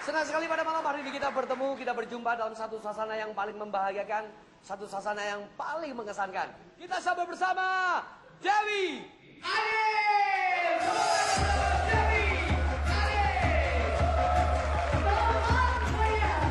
Senang sekali pada malam hari ini kita bertemu, kita berjumpa dalam satu suasana yang paling membahagiakan, satu suasana yang paling mengesankan. Kita sambut bersama Dewi Ariel. Dewi Ariel. Selamat meriah.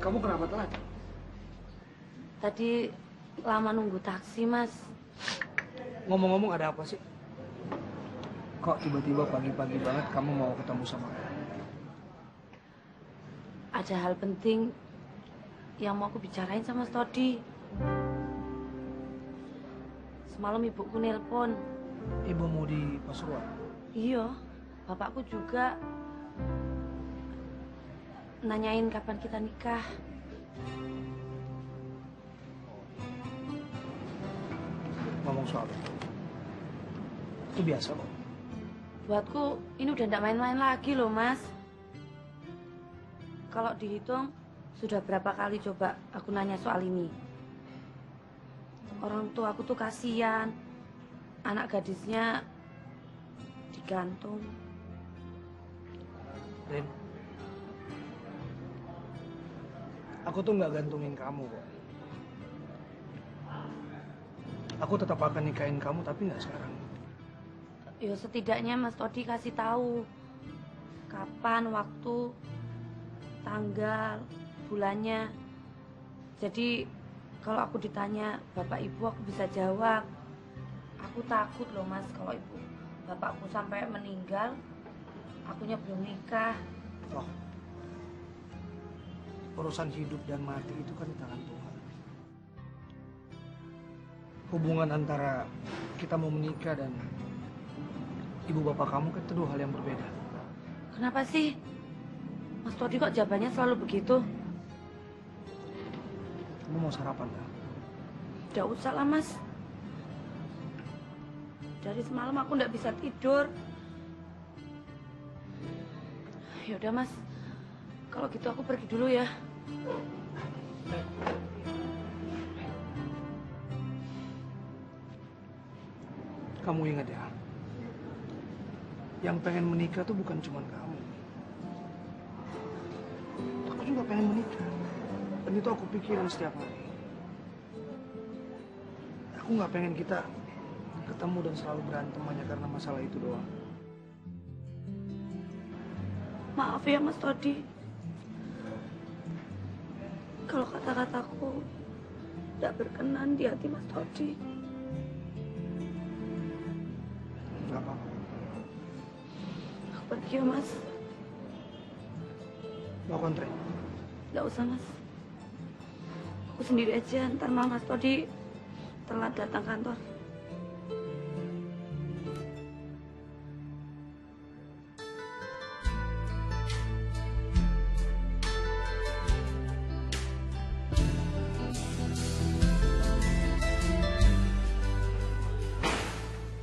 Kamu kenapa telat? Tadi lama nunggu taksi, Mas. Ngomong-ngomong ada apa sih? Kok tiba-tiba pagi-pagi banget kamu mau ketemu sama aku? Ada hal penting yang mau aku bicarain sama Stodi. Semalam ibuku nelpon. Ibumu di Pasuruan? Iya, bapakku juga nanyain kapan kita nikah. Ngomong soal itu biasa kok. Buatku ini udah nggak main-main lagi loh, Mas. Kalau dihitung sudah berapa kali coba aku nanya soal ini. Orang tua aku tuh kasihan, anak gadisnya digantung. Rin, aku tuh nggak gantungin kamu kok. Aku tetap akan nikahin kamu, tapi nggak sekarang. Ya setidaknya Mas Todi kasih tahu kapan, waktu, tanggal, bulannya. Jadi kalau aku ditanya bapak ibu aku bisa jawab. Aku takut loh Mas kalau ibu bapakku sampai meninggal, akunya belum nikah. Toh, urusan hidup dan mati itu kan di tangan Tuhan. Hubungan antara kita mau menikah dan ibu bapak kamu kan itu dua hal yang berbeda. Kenapa sih? Mas Todi kok jawabannya selalu begitu? Kamu mau sarapan gak? Udah usah lah, Mas. Dari semalam aku nggak bisa tidur. Yaudah, Mas. Kalau gitu aku pergi dulu ya. Kamu ingat ya, yang pengen menikah tuh bukan cuma kamu. Aku juga pengen menikah. Dan itu aku pikirin setiap hari. Aku nggak pengen kita ketemu dan selalu berantem hanya karena masalah itu doang. Maaf ya, Mas Todi. Kalau kata-kataku tidak berkenan di hati Mas Todi. Nggak apa-apa. Aku pergi ya, Mas. Mau kontrak? Nggak usah, Mas. Aku sendiri aja, ntar malam Mas Todi telat datang kantor.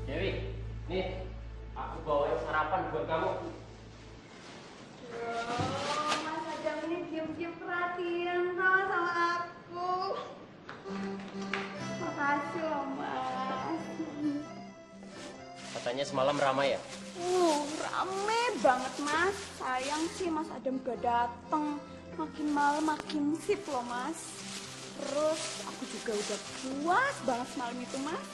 Dewi, nih aku bawain sarapan buat kamu. Mas Adam ini diam-diam perhatian sama aku. Makasih loh, Mas. Katanya semalam ramai ya? Rame banget, Mas. Sayang sih Mas Adam gak dateng. Makin malam makin sip loh, Mas. Terus aku juga udah puas banget semalam itu, Mas.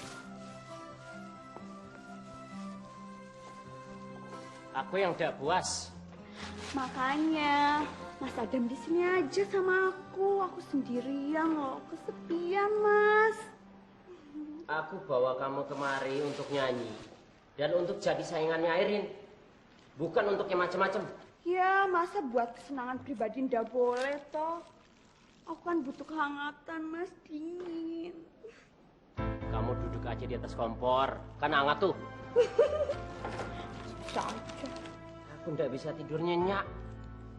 Aku yang udah puas. Makanya Mas Adam di sini aja sama aku. Aku sendirian loh, kesepian, Mas. Aku bawa kamu kemari untuk nyanyi dan untuk jadi saingannya Airin, bukan untuk yang macem-macem. Ya, masa buat kesenangan pribadi ndak boleh toh. Aku kan butuh kehangatan, Mas, dingin. Kamu duduk aja di atas kompor, kan hangat tuh. Caca. Aku nggak bisa tidur nyenyak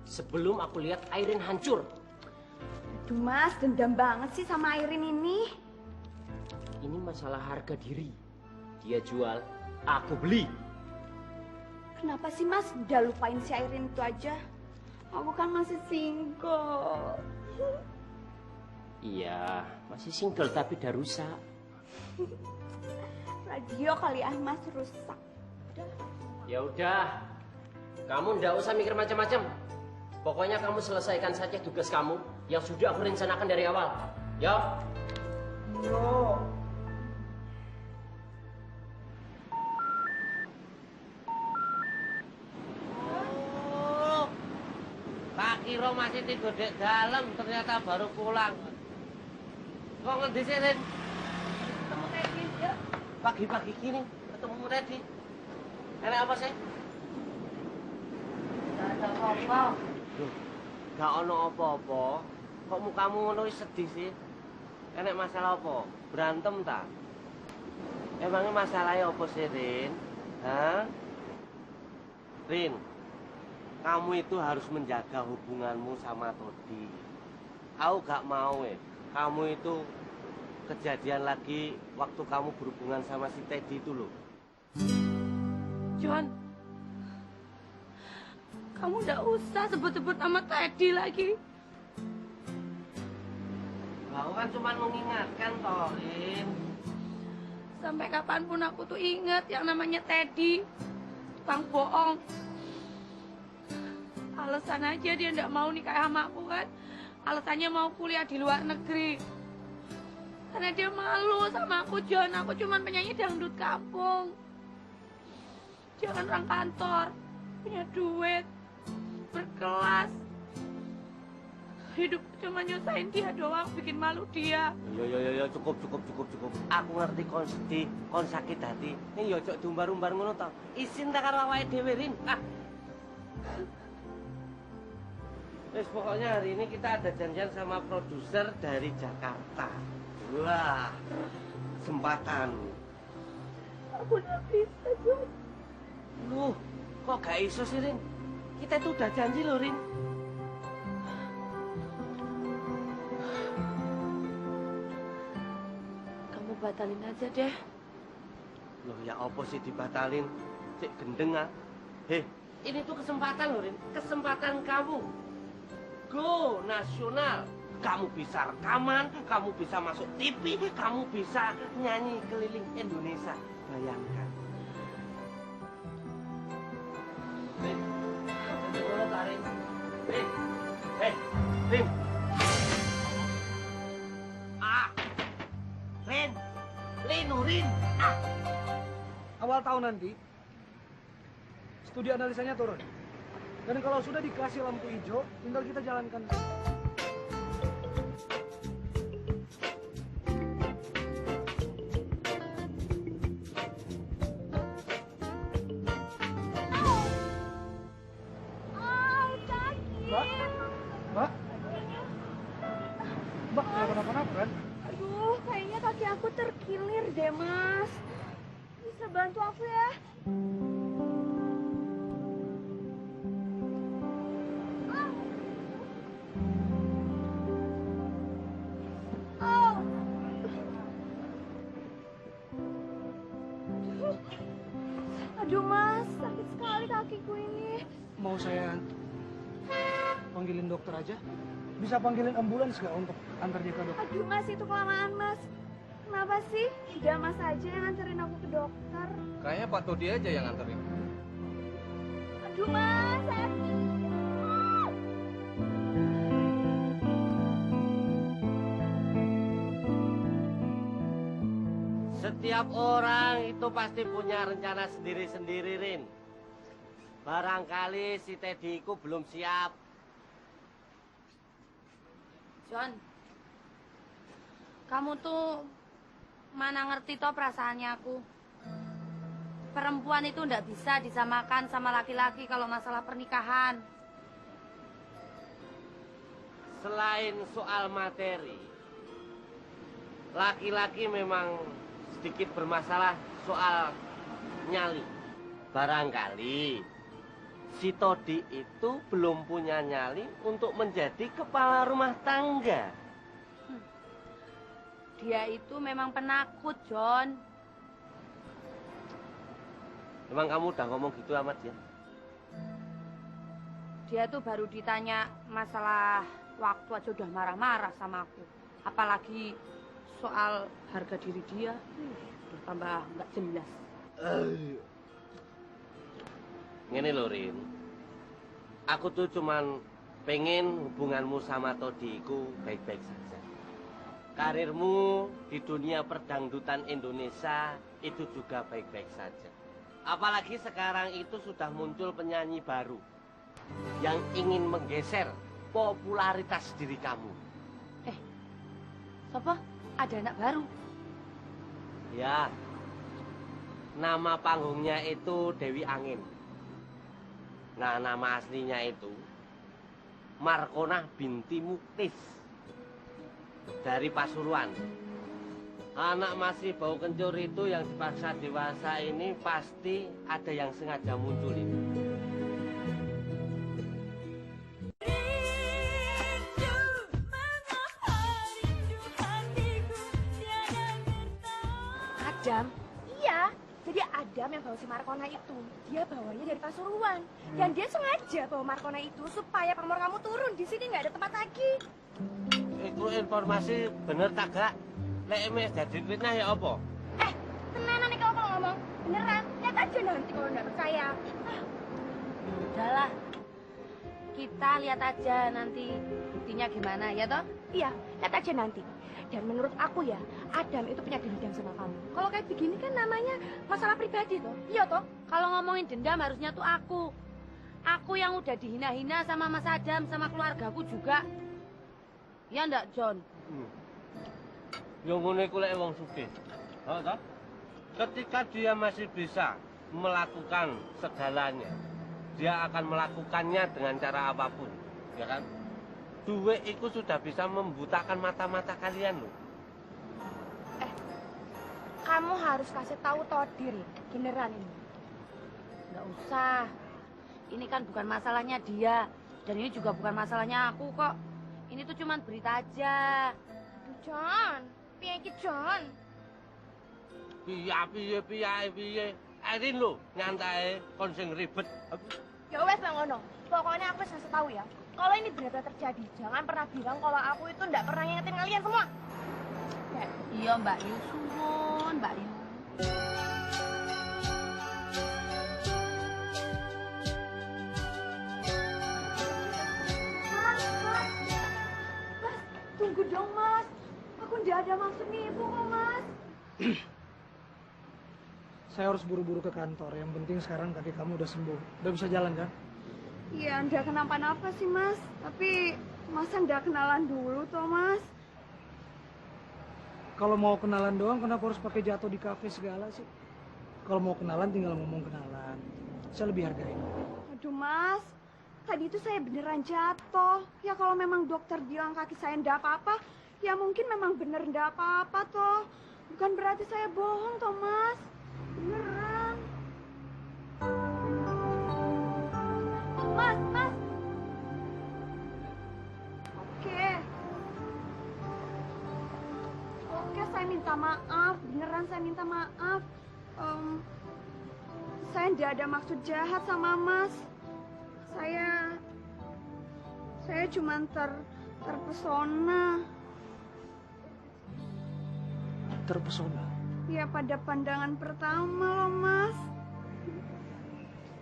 sebelum aku lihat Airin hancur. Aduh, Mas, dendam banget sih sama Airin ini. Ini masalah harga diri. Dia jual, aku beli. Kenapa sih, Mas, udah lupain si Airin itu aja? Aku kan masih single. Iya, masih single tapi udah rusak. Radio kali ah, Mas, rusak. Ya udah, kamu ndak usah mikir macam-macam. Pokoknya kamu selesaikan saja tugas kamu yang sudah aku rencanakan dari awal. Yo. Yo. Oh, tak kira masih tidur di dalam, ternyata baru pulang. Kok ngendi sih, Rin? Ketemu Teddy, yuk. Pagi-pagi gini ketemu Teddy. Enak apa sih? Gak ada apa-apa. Loh, gak ono apa-apa. Kok mukamu ngono sedih sih? Enak masalah apa? Berantem tak? Emangnya masalahnya apa sih, Rin? Hah? Rin, kamu itu harus menjaga hubunganmu sama Todi. Aku gak mau kamu itu kejadian lagi waktu kamu berhubungan sama si Teddy itu loh. John, kamu nggak usah sebut-sebut nama Teddy lagi. Aku kan cuma mengingatkan toh, Rin. Sampai kapanpun aku tuh inget yang namanya Teddy, tukang bohong. Alasan aja dia nggak mau nikah sama aku kan. Alasannya mau kuliah di luar negeri. Karena dia malu sama aku, John. Aku cuma penyanyi dangdut kampung. Dia kan orang kantor, punya duit, berkelas. Hidup cuma nyusahin dia doang, bikin malu dia. Yo, cukup. Aku ngerti kon sedih, kon sakit hati. Ini yo cok diumbar-umbar ngono tau. Isin tak karo awake dhewe, Rin. Ah. Terus pokoknya hari ini kita ada janjian sama produser dari Jakarta. Wah, kesempatan. Aku nggak bisa, Jon. Loh, kok gak iso sih, Rin? Kita itu udah janji loh, Rin. Kamu batalin aja deh. Loh, ya apa sih dibatalin? Cek gendeng ah. Heh, ini tuh kesempatan loh, Rin. Kesempatan kamu. Go nasional. Kamu bisa rekaman, kamu bisa masuk TV, kamu bisa nyanyi keliling Indonesia. Bayangkan. Rin, dulu tarik. Rin, Rin. Rin. Awal tahun nanti, studi analisanya turun. Dan kalau sudah dikasih lampu hijau, tinggal kita jalankan. Mbak? Mbak? Mbak, nggak kenapa-napa kan? Aduh, kayaknya kaki aku terkilir deh, Mas. Bisa bantu aku ya? Oh. Aduh, Mas, sakit sekali kakiku ini. Mau saya panggilin dokter aja? Bisa panggilin ambulans nggak untuk antar dia ke dokter? Aduh, Mas, itu kelamaan, Mas. Kenapa sih? Udah Mas aja yang nganterin aku ke dokter. Kayaknya Pak Todi aja yang nganterin. Aduh, Mas, sakit. Setiap orang itu pasti punya rencana sendiri-sendiri, Rin. Barangkali si Teddy ku belum siap. Jon, kamu tuh mana ngerti toh perasaannya aku. Perempuan itu ndak bisa disamakan sama laki-laki kalau masalah pernikahan. Selain soal materi, laki-laki memang sedikit bermasalah soal nyali. Barangkali si Todi itu belum punya nyali untuk menjadi kepala rumah tangga. Dia itu memang penakut, Jon. Emang kamu udah ngomong gitu amat ya? Dia tuh baru ditanya masalah waktu aja udah marah-marah sama aku. Apalagi soal harga diri dia, bertambah nggak jelas. Ngene lho, Rin. Aku tuh cuman pengen hubunganmu sama Todi iku baik-baik saja. Karirmu di dunia perdangdutan Indonesia itu juga baik-baik saja. Apalagi sekarang itu sudah muncul penyanyi baru yang ingin menggeser popularitas diri kamu. Siapa? Ada anak baru. Ya, nama panggungnya itu Dewi Angin. Nah, nama aslinya itu Markonah binti Muktis dari Pasuruan. Anak masih bau kencur itu yang dipaksa dewasa ini pasti ada yang sengaja munculin. Adam? Iya, jadi Adam yang bawa si Markona itu, dia bawanya dari Pasuruan. Dan dia sengaja bawa Markona itu supaya pamor kamu turun. Di sini nggak ada tempat lagi. Itu informasi bener tak gak? Lek emes jadi fitnah ya apa? Tenanan nih kalau ngomong. Beneran, lihat aja nanti kalau nggak percaya. Udahlah. Kita lihat aja nanti buktinya gimana ya toh? Iya, lihat aja nanti. Dan menurut aku ya, Adam itu punya dendam sama kamu. Kalau kayak begini kan namanya masalah pribadi toh. Iya toh? Kalau ngomongin dendam harusnya tuh aku. Aku yang udah dihina-hina sama Mas Adam sama keluargaku juga. Ya enggak, Jon? Yang ngono iku lek wong sugih. Oh, toh? Ketika dia masih bisa melakukan segalanya, dia akan melakukannya dengan cara apapun, ya kan? duit itu sudah bisa membutakan mata-mata kalian loh. Kamu harus kasih tahu Todir beneran ini. Nggak usah. Ini kan bukan masalahnya dia. Dan ini juga bukan masalahnya aku kok. Ini tuh cuman berita aja. Aduh, John. Piye iki, John? Piye. Erin lho, nyantai kon sing ribet. Ya wes Bang Ono. Pokoknya aku harus tahu ya. Kalau ini benar-benar terjadi, jangan pernah bilang kalau aku itu enggak pernah ngingetin kalian semua. Iya Mbak Yu, suwun Mbak Yu. Mas, tunggu dong mas. Aku nggak ada maksud nipu kok mas. Saya harus buru-buru ke kantor. Yang penting sekarang kaki kamu udah sembuh. Udah bisa jalan kan? Iya, nggak kenapa-napa sih mas. Tapi masa nggak kenalan dulu toh mas? Kalau mau kenalan doang, kenapa harus pakai jatuh di kafe segala sih? Kalau mau kenalan, tinggal ngomong kenalan. Saya lebih hargain. Aduh mas, tadi itu saya beneran jatuh. Ya kalau memang dokter bilang kaki saya ndak apa-apa, ya mungkin memang bener ndak apa-apa toh. Bukan berarti saya bohong toh mas. Beneran. Mas. Oke, saya minta maaf. Beneran saya minta maaf. Saya nggak ada maksud jahat sama mas. Saya cuma terpesona. Terpesona. Ya pada pandangan pertama loh mas.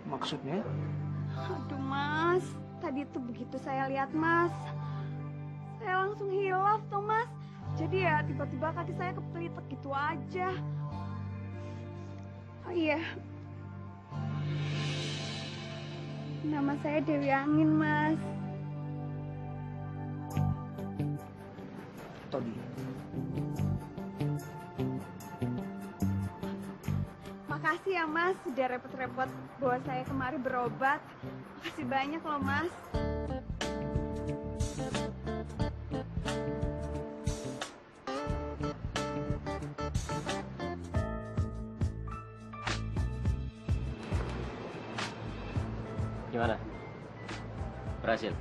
Maksudnya? Aduh mas, tadi tuh begitu saya lihat mas, saya langsung hilaf tuh mas. Jadi ya tiba-tiba kaki saya kepelitek gitu aja. Oh iya, nama saya Dewi Angin mas. Todi. Makasih ya mas, sudah repot-repot bawa saya kemari berobat. Makasih banyak loh mas. Gimana? Berhasil?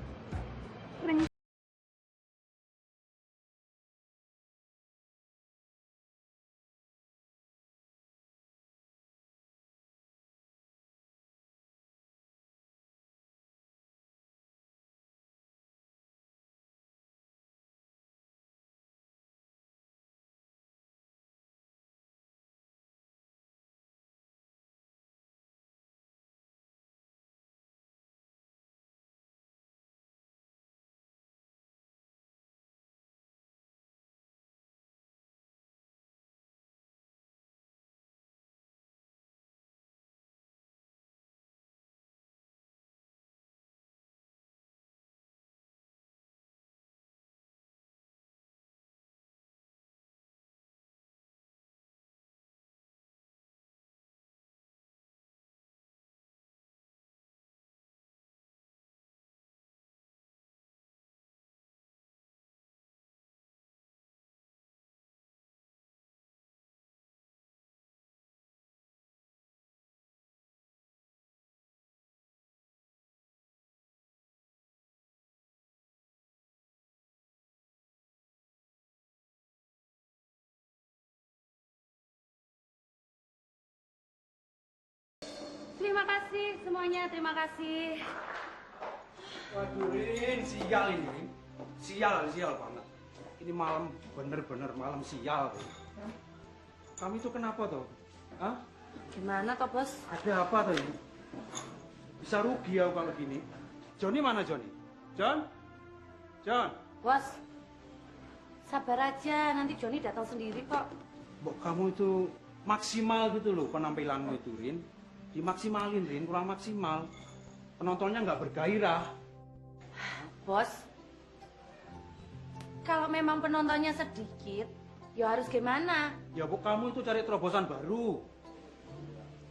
Terima kasih semuanya, terima kasih. Waduh, Rin, sial ini, Rin. Sial banget. Ini malam bener-bener malam sial. Kamu itu kenapa toh? Hah? Gimana toh bos? Ada apa toh ini? Bisa rugi aku kalau gini. Johnny mana Johnny? John? Bos, sabar aja, nanti Joni datang sendiri kok. Mbok kamu itu maksimal gitu loh penampilanmu itu, Rin. Dimaksimalin, Rin, kurang maksimal. Penontonnya nggak bergairah. Bos, kalau memang penontonnya sedikit, ya harus gimana? Ya, Bu, kamu itu cari terobosan baru.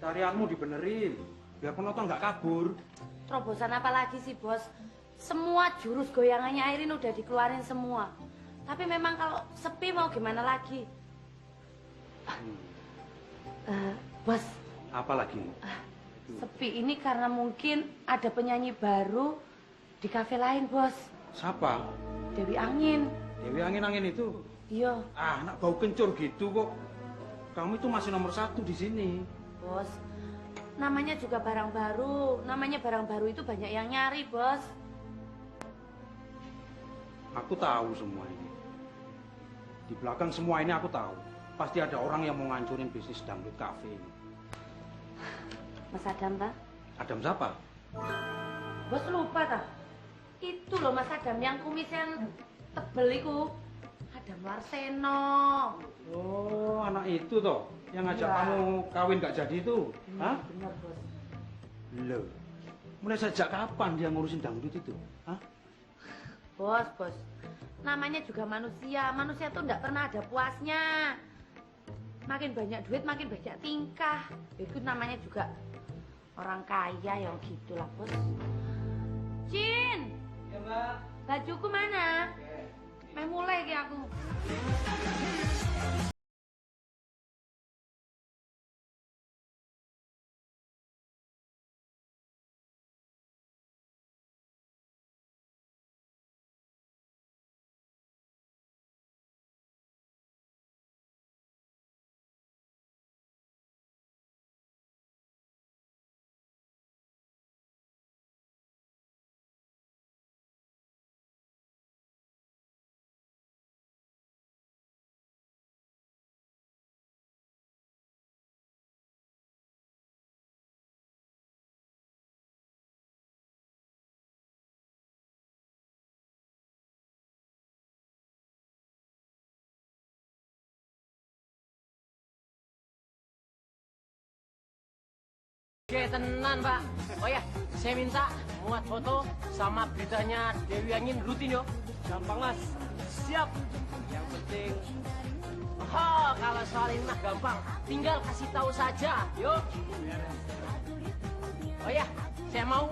Tarianmu dibenerin, biar penonton nggak kabur. Terobosan apa lagi sih bos? Semua jurus goyangannya Airin udah dikeluarin semua. Tapi memang kalau sepi mau gimana lagi? Bos, Apa lagi? sepi ini karena mungkin ada penyanyi baru di kafe lain, Bos. Siapa? Dewi Angin. Dewi Angin-Angin itu. Iya, Anak bau kencur gitu kok. Kamu itu masih nomor 1 di sini. Bos. Namanya juga barang baru. Namanya barang baru itu banyak yang nyari, Bos. Aku tahu semua ini. Di belakang semua ini aku tahu. Pasti ada orang yang mau ngancurin bisnis dangdut cafe ini. Mas Adam, tak? Adam siapa? Bos lupa, tak? Itu loh Mas Adam yang kumisnya tebel itu. Adam Larseno. Oh, anak itu toh yang ngajak Iya. kamu kawin gak jadi itu. Hah? Bener, Bos. Loh. Mulai sejak kapan dia ngurusin dangdut itu? Hah? Bos. Namanya juga manusia. Manusia tuh nggak pernah ada puasnya. Makin banyak duit, makin banyak tingkah. Itu namanya juga orang kaya yang gitulah, Bos. Cin, Ya, Mbak. bajuku mana? Mau mulai ki aku. Oke, tenan, Pak. Oh ya, saya minta muat foto sama beritanya Dewi Angin rutin, yo. Gampang, Mas. Siap. Yang penting Oh, kalau soal ini mah gampang. Tinggal kasih tahu saja, yuk. Oh ya, saya mau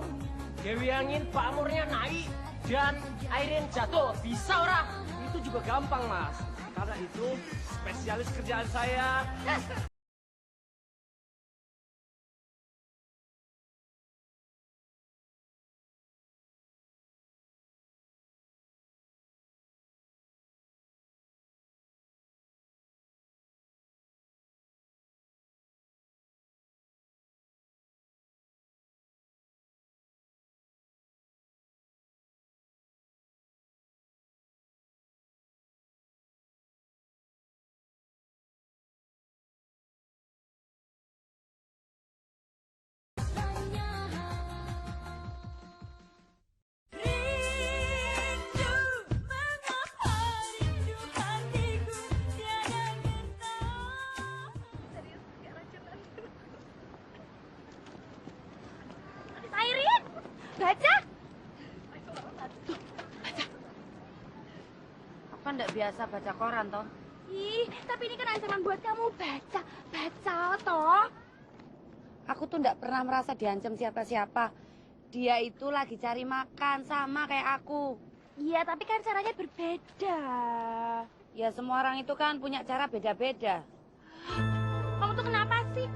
Dewi Angin pamornya naik dan Airin jatuh. Bisa ora? itu juga gampang, Mas. Karena itu spesialis kerjaan saya. Airin, baca. Aku kan nggak biasa baca koran, toh. Ih, tapi ini kan ancaman buat kamu. Baca, toh. Aku tuh nggak pernah merasa diancam siapa-siapa. Dia itu lagi cari makan, sama kayak aku. Iya, tapi kan caranya berbeda. Ya semua orang itu kan punya cara beda-beda. Kamu tuh kenapa sih?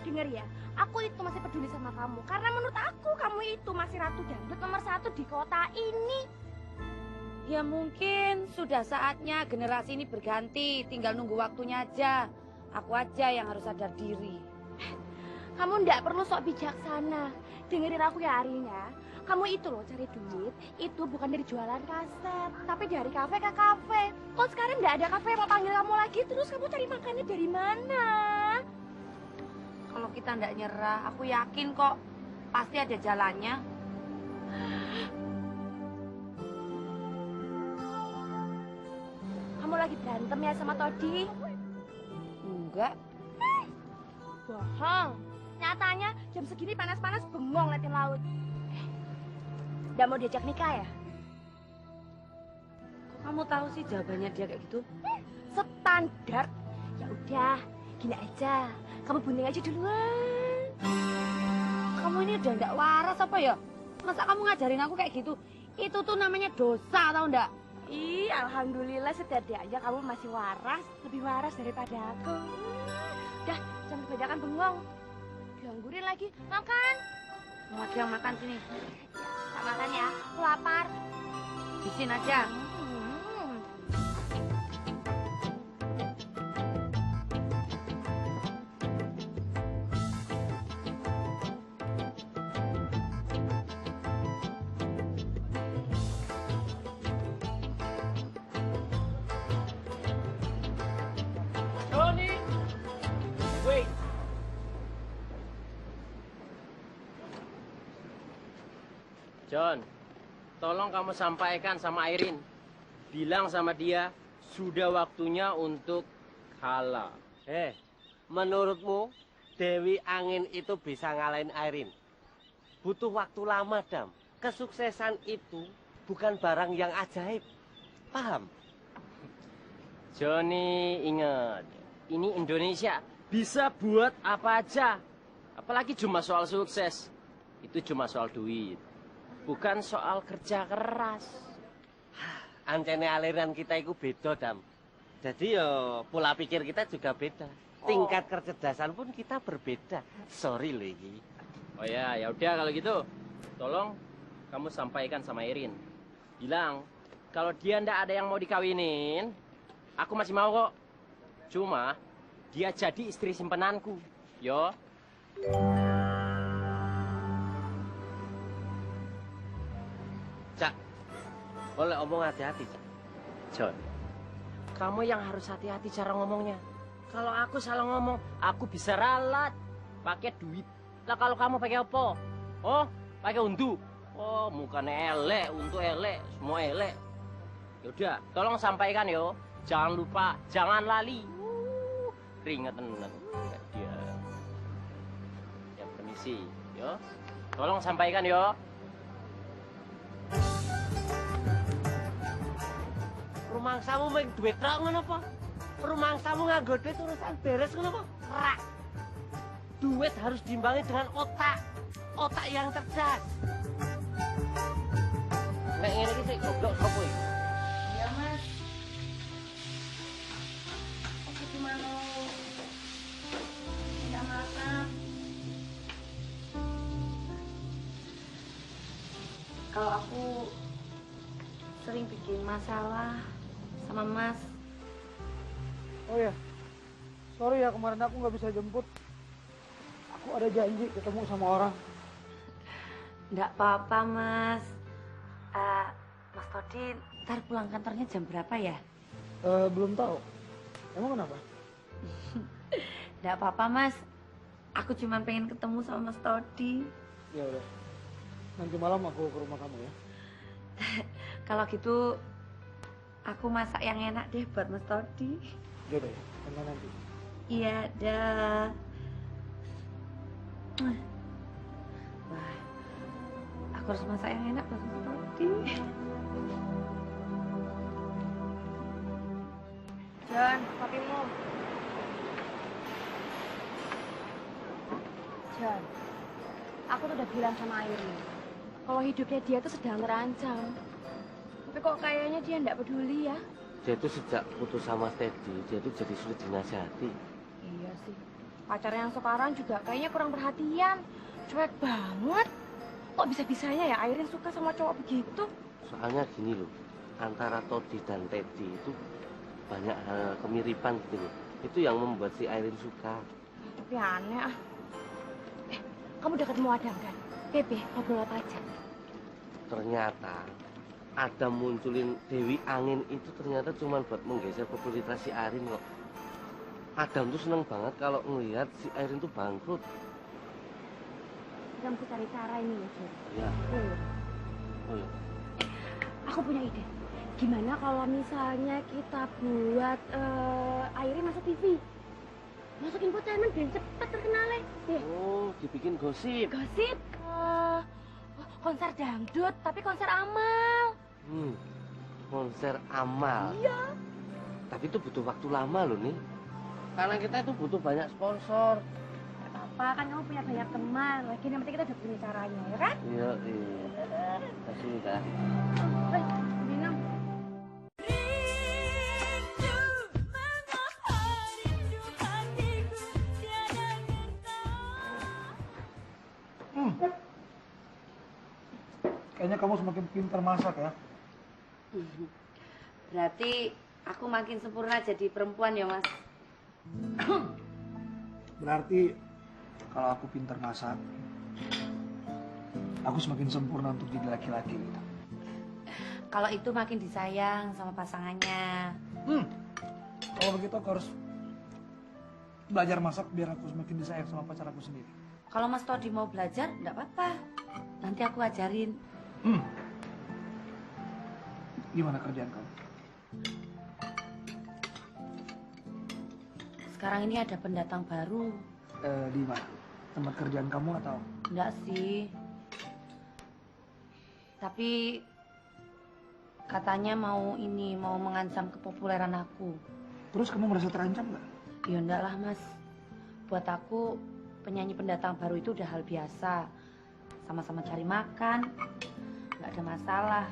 Denger ya, aku itu masih peduli sama kamu. Karena menurut aku, kamu itu masih ratu dangdut nomor 1 di kota ini. Ya mungkin sudah saatnya generasi ini berganti, tinggal nunggu waktunya aja. Aku aja yang harus sadar diri. Kamu ndak perlu sok bijaksana. Dengerin aku ya, Arin ya. Kamu itu loh cari duit, itu bukan dari jualan kaset, tapi dari kafe ke kafe. Kok sekarang nggak ada kafe yang mau panggil kamu lagi, terus kamu cari makannya dari mana? Kalau kita ndak nyerah, aku yakin kok pasti ada jalannya. Kamu lagi berantem ya sama Todi? Enggak, Bohong. Nyatanya jam segini panas-panas bengong liatin laut. Udah mau diajak nikah ya? kok kamu tahu sih jawabannya dia kayak gitu? Standar. Ya udah, gini aja. Kamu bunting aja duluan. Kamu ini udah nggak waras apa ya? Masa kamu ngajarin aku kayak gitu? Itu tuh namanya dosa, tau ndak? Ih, alhamdulillah setidaknya kamu masih waras, lebih waras daripada aku. Udah, jangan kebanyakan bengong. Dianggurin lagi, makan. Mau aja yang makan sini. Tak makan ya, aku lapar. Bisin aja. Johnny, wait. John, tolong kamu sampaikan sama Airin. Bilang sama dia, sudah waktunya untuk kalah. Menurutmu Dewi Angin itu bisa ngalahin Airin? Butuh waktu lama, Dam. Kesuksesan itu bukan barang yang ajaib. Paham? Johnny, ingat. Ini Indonesia. Bisa buat apa aja. Apalagi cuma soal sukses. Itu cuma soal duit. Bukan soal kerja keras. Ancene aliran kita itu beda, Dam. Jadi ya pola pikir kita juga beda. Tingkat kecerdasan pun kita berbeda. Sorry loh ini. Oh ya, ya udah kalau gitu. Tolong kamu sampaikan sama Irin. Bilang kalau dia ndak ada yang mau dikawinin, aku masih mau kok. Cuma dia jadi istri simpenanku. Yo. Cak, boleh omong hati-hati, Cak. John, kamu yang harus hati-hati cara ngomongnya. Kalau aku salah ngomong, aku bisa ralat pakai duit. Lah kalau kamu pakai apa? Oh, pakai undu. Oh, mukanya elek, untuk elek, semua elek. Yaudah, tolong sampaikan yo. Jangan lupa, jangan lali. Keringet tenan. Dia. Ya permisi, yo. Tolong sampaikan yo. Rumangsamu main duit rak ngono apa? Rumangsamu nganggo duit urusan beres ngono apa? Rak. Duit harus diimbangi dengan otak. Otak yang cerdas. Nek ngene iki sik goblok sapa iki? Iya, Mas. Aku cuma mau minta maaf. Kalau aku sering bikin masalah sama Mas. Oh ya, sorry ya kemarin aku nggak bisa jemput. Aku ada janji ketemu sama orang. Nggak apa-apa, Mas. Mas Todi, ntar pulang kantornya jam berapa ya? Belum tahu. Emang kenapa? Nggak apa-apa, Mas. Aku cuma pengen ketemu sama Mas Todi. Ya udah. Nanti malam aku ke rumah kamu ya. Kalau gitu, aku masak yang enak deh buat Mas Todi. Ya udah ya, sampai nanti. Iya, dah. Wah, aku harus masak yang enak buat Mas Todi. John, kopimu. John, aku tuh udah bilang sama Airin kalau hidupnya dia tuh sedang terancam. Tapi kok kayaknya dia nggak peduli ya. Dia itu sejak putus sama Teddy, dia itu jadi sulit dinasihati. Iya sih. Pacarnya yang sekarang juga kayaknya kurang perhatian. Cuek banget. Kok bisa-bisanya ya Airin suka sama cowok begitu? Soalnya gini loh, antara Toddy dan Teddy itu banyak kemiripan gitu loh. Itu yang membuat si Airin suka. Tapi aneh ah. Kamu udah ketemu Adam kan? Bebe, ngobrol apa aja? Ternyata Adam munculin Dewi Angin itu ternyata cuma buat menggeser popularitas si Airin kok. Adam tuh seneng banget kalau ngelihat si Airin tuh bangkrut. Kita mesti cari cara ini ya, John. Ya, Oh, oh ya. aku punya ide. Gimana kalau misalnya kita buat Airin masuk TV? Masuk infotainment biar cepet terkenalnya. Ya, Oh, dibikin gosip. gosip. Konser dangdut, tapi konser amal. Konser amal. Iya. Tapi itu butuh waktu lama loh nih. Karena kita itu butuh banyak sponsor. Gak apa-apa, kan kamu punya banyak teman. Lagi nanti kita udah punya caranya, ya kan? Iya, iya. Kasih dah. Minum. Kayaknya kamu semakin pintar masak ya. Berarti aku makin sempurna jadi perempuan ya, Mas. Berarti kalau aku pintar masak, aku semakin sempurna untuk jadi laki-laki gitu. Kalau itu makin disayang sama pasangannya. Kalau begitu aku harus belajar masak biar aku semakin disayang sama pacar aku sendiri. Kalau Mas Todi mau belajar, enggak apa-apa. Nanti aku ajarin. Gimana kerjaan kamu? Sekarang ini ada pendatang baru. Di mana? Tempat kerjaan kamu atau? Enggak sih. Tapi katanya mau mengancam kepopuleran aku. Terus kamu merasa terancam nggak? Ya enggak lah, Mas. Buat aku penyanyi pendatang baru itu udah hal biasa. Sama-sama cari makan, nggak ada masalah.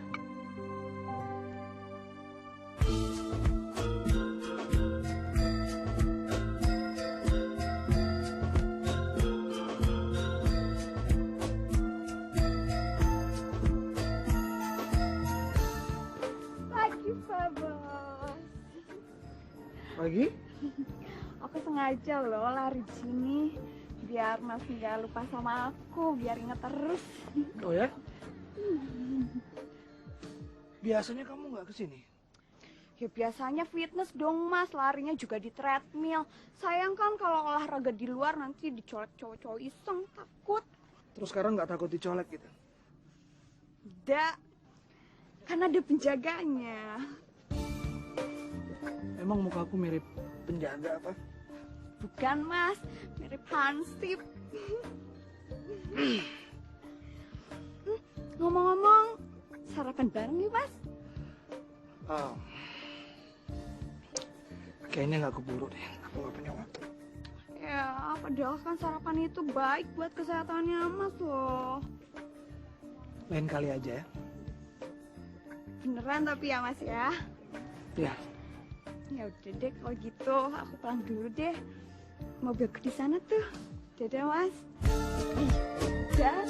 Pagi, Pak Bos. Pagi? Aku sengaja loh lari di sini biar Mas nggak lupa sama aku, biar ingat terus. Oh ya? Biasanya kamu nggak kesini? Ya biasanya fitness dong Mas, larinya juga di treadmill. Sayang kan kalau olahraga di luar nanti dicolek cowok-cowok iseng, takut. Terus sekarang nggak takut dicolek gitu? Tidak, kan ada penjaganya. Emang muka aku mirip penjaga apa? Bukan Mas, mirip Hansip. Ngomong-ngomong, sarapan bareng yuk Mas. Oh. Kayaknya nggak keburu deh, aku nggak punya waktu. Ya, padahal kan sarapan itu baik buat kesehatannya Mas loh. Lain kali aja ya. Beneran tapi ya Mas ya. Ya. Ya udah deh kalau gitu, aku pulang dulu deh. Mobilku di sana tuh. Dadah Mas. Dadah.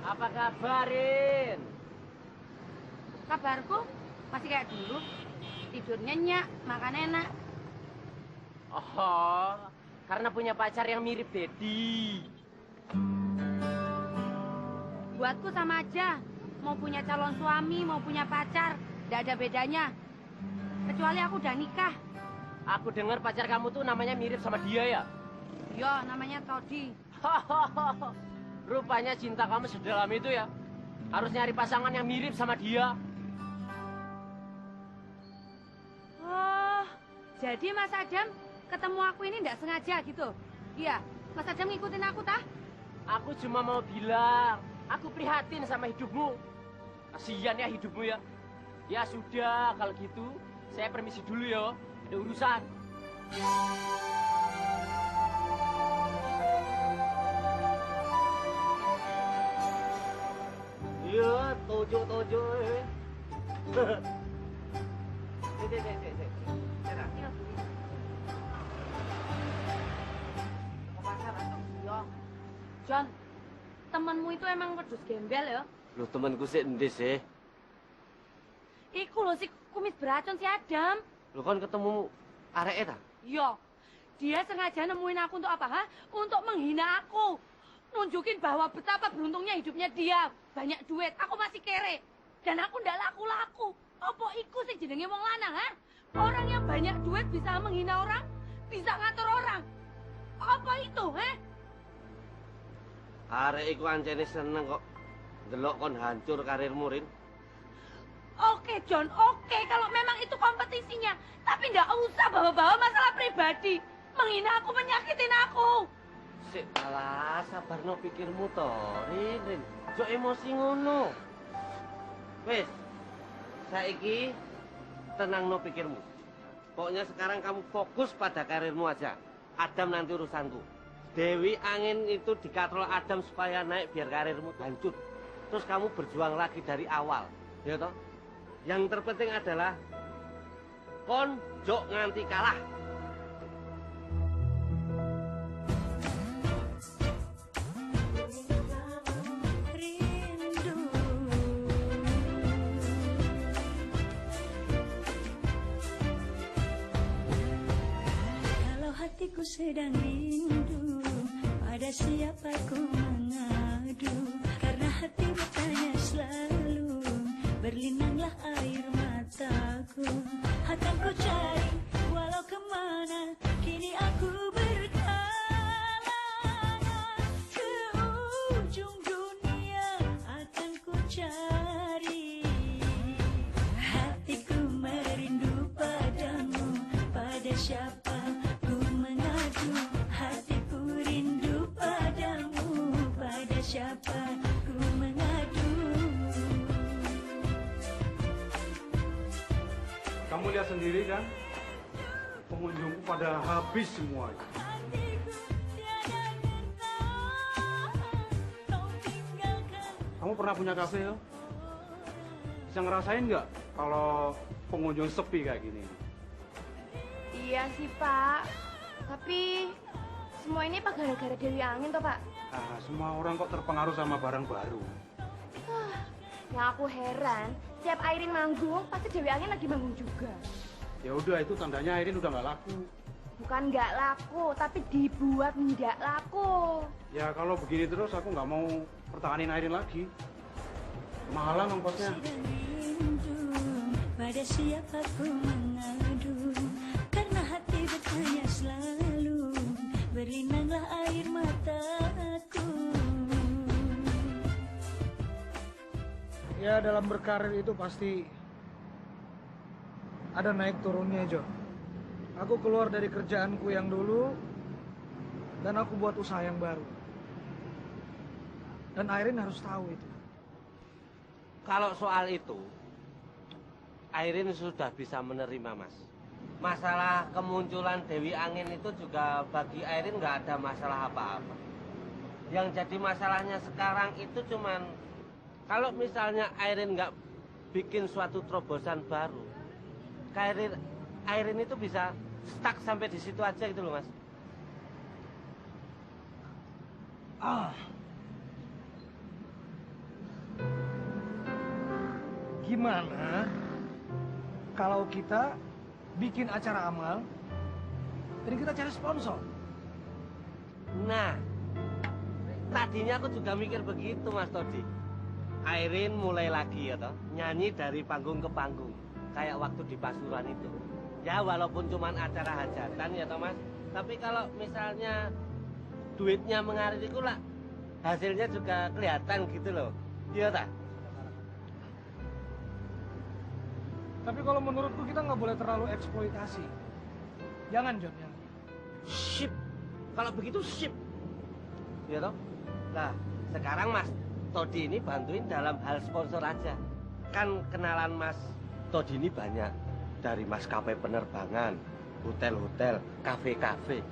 Apa kabarin? Kabarku masih kayak dulu. Tidur nyenyak, makan enak. Oh, karena punya pacar yang mirip Dedi. Buatku sama aja. Mau punya calon suami, mau punya pacar, nggak ada bedanya. Kecuali aku udah nikah. Aku dengar pacar kamu tuh namanya mirip sama dia ya? Yo, namanya Todi. Rupanya cinta kamu sedalam itu ya? Harus nyari pasangan yang mirip sama dia. Oh, jadi Mas Adam ketemu aku ini nggak sengaja gitu? Iya, Mas Adam ngikutin aku tah? Aku cuma mau bilang, aku prihatin sama hidupmu. Kasihan ya hidupmu ya. Ya sudah, kalau gitu saya permisi dulu ya. Ada urusan. Iya, tojo. John, temanmu itu emang wedus gembel ya? Loh temanku sih endi sih? Iku loh si kumis beracun si Adam. Loh kan ketemu areke ta? Iya, dia sengaja nemuin aku untuk apa, ha? Untuk menghina aku. Nunjukin bahwa betapa beruntungnya hidupnya dia. Banyak duit, aku masih kere. Dan aku ndak laku-laku. Apa iku sih jenenge wong lanang, ha? Orang yang banyak duit bisa menghina orang, bisa ngatur orang. Apa itu, ha? Arek iku ancene seneng kok ndelok kon hancur karirmu, Rin. Oke, John, oke. Kalau memang itu kompetisinya. Tapi ndak usah bawa-bawa masalah pribadi. Menghina aku, menyakitin aku. Sik, alah, sabarno pikirmu to, Rin. Jo emosi ngono. Wis, Saiki tenang no pikirmu. Pokoknya sekarang kamu fokus pada karirmu aja. Adam nanti urusanku. Dewi Angin itu dikatrol Adam supaya naik biar karirmu hancur. Terus kamu berjuang lagi dari awal, ya toh? Yang terpenting adalah kon jok nganti kalah. Hatiku sedang rindu, pada siapa ku mengadu, karena hati bertanya selalu, berlinanglah air mataku. Akan ku cari walau kemana, kini aku berkalangan, ke ujung dunia akan ku cari. Hatiku merindu padamu, pada siapa siapa ku mengadu. Kamu lihat sendiri kan, pengunjungku pada habis semua. Kamu pernah punya kafe ya? Bisa ngerasain nggak kalau pengunjung sepi kayak gini? Iya sih Pak, tapi semua ini apa gara-gara Dewi Angin toh Pak? Nah, semua orang kok terpengaruh sama barang baru. Yang aku heran, setiap Airin manggung, pasti Dewi Angin lagi manggung juga. Ya udah, itu tandanya Airin udah nggak laku. Bukan nggak laku, tapi dibuat nggak laku. Ya kalau begini terus aku nggak mau pertahanin Airin lagi. Mahalan ongkosnya. Pada siapa ku mengadu, karena hati bertanya selalu, berlinanglah air mataku. Ya dalam berkarir itu pasti ada naik turunnya, Jo. Aku keluar dari kerjaanku yang dulu dan aku buat usaha yang baru. Dan Airin harus tahu itu. Kalau soal itu, Airin sudah bisa menerima, Mas. Masalah kemunculan Dewi Angin itu juga bagi Airin nggak ada masalah apa-apa. Yang jadi masalahnya sekarang itu cuman kalau misalnya Airin nggak bikin suatu terobosan baru, Airin itu bisa stuck sampai di situ aja gitu loh, Mas. Gimana kalau kita bikin acara amal dan kita cari sponsor? Nah, tadinya aku juga mikir begitu, Mas Todi. Airin mulai lagi ya toh, nyanyi dari panggung ke panggung, kayak waktu di Pasuruan itu. Ya walaupun cuma acara hajatan ya toh, Mas. Tapi kalau misalnya duitnya mengalir itu lah, hasilnya juga kelihatan gitu loh. Iya tak? Tapi kalau menurutku kita nggak boleh terlalu eksploitasi. Jangan, John. Jangan. Sip. Kalau begitu sip. Ya toh? Nah, sekarang Mas Todi ini bantuin dalam hal sponsor aja. Kan kenalan Mas Todi ini banyak. Dari maskapai penerbangan, hotel-hotel, kafe-kafe.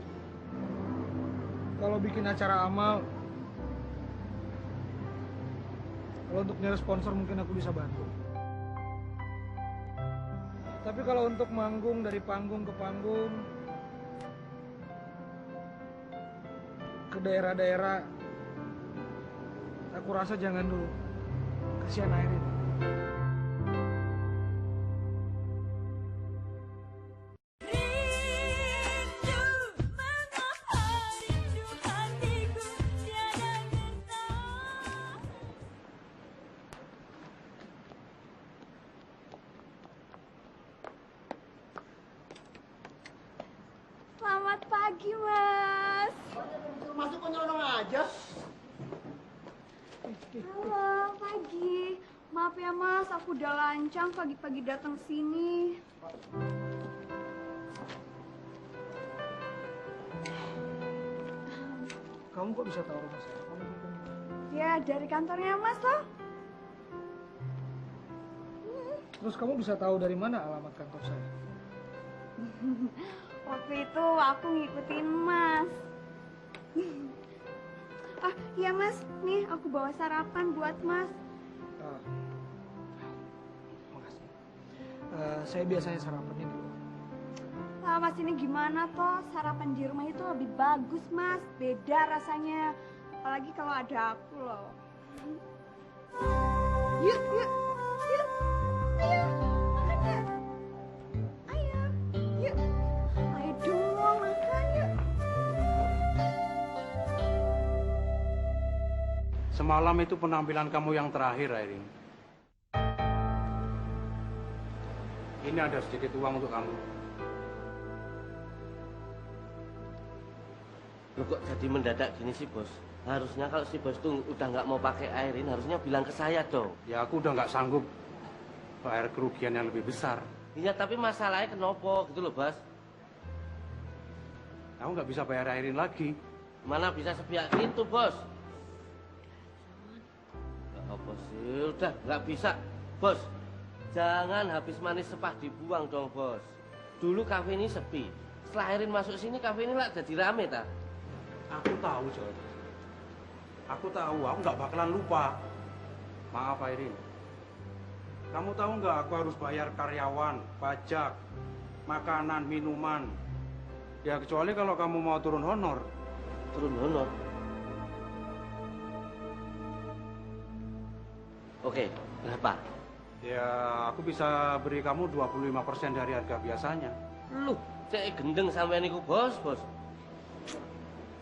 Kalau bikin acara amal, kalau untuk nyari sponsor mungkin aku bisa bantu. Tapi kalau untuk manggung dari panggung ke panggung, ke daerah-daerah, aku rasa jangan dulu. Kasihan Airin. Selamat pagi, Mas. Masuk kok nyelonong aja. Halo, pagi. Maaf ya, Mas, aku udah lancang pagi-pagi datang sini. Kamu kok bisa tahu rumah saya? Ya, dari kantornya Mas loh. Terus kamu bisa tahu dari mana alamat kantor saya? Waktu itu aku ngikutin Mas. Ah, iya Mas, nih aku bawa sarapan buat Mas. Ah, makasih. Saya biasanya sarapannya dulu. Ah, Mas ini gimana toh? Sarapan di rumah itu lebih bagus Mas, beda rasanya. Apalagi kalau ada aku loh. Yuk, yuk, yuk. Ayo, makan yuk. Ayo, yuk. Ayo dong, makan yuk. Semalam itu penampilan kamu yang terakhir, Airin. Ini ada sedikit uang untuk kamu. Loh kok jadi mendadak gini sih, Bos? Harusnya kalau si Bos tuh udah nggak mau pakai Airin, harusnya bilang ke saya dong. Ya aku udah nggak sanggup bayar kerugian yang lebih besar. Iya, tapi masalahnya kenapa gitu loh, Bos? Kamu nggak bisa bayar Airin lagi. Mana bisa sepihak gitu, Bos? Gak apa sih, udah nggak bisa. Bos, jangan habis manis sepah dibuang dong, Bos. Dulu kafe ini sepi. Setelah Airin masuk sini, kafe ini lah jadi rame, tak? Aku tahu, John. Aku tahu, aku nggak bakalan lupa. Maaf, Airin. Kamu tahu nggak aku harus bayar karyawan, pajak, makanan, minuman. Ya kecuali kalau kamu mau turun honor. Turun honor? Oke, berapa? Ya aku bisa beri kamu 25% dari harga biasanya. Lu, cek gendeng sampai niku, Bos, Bos.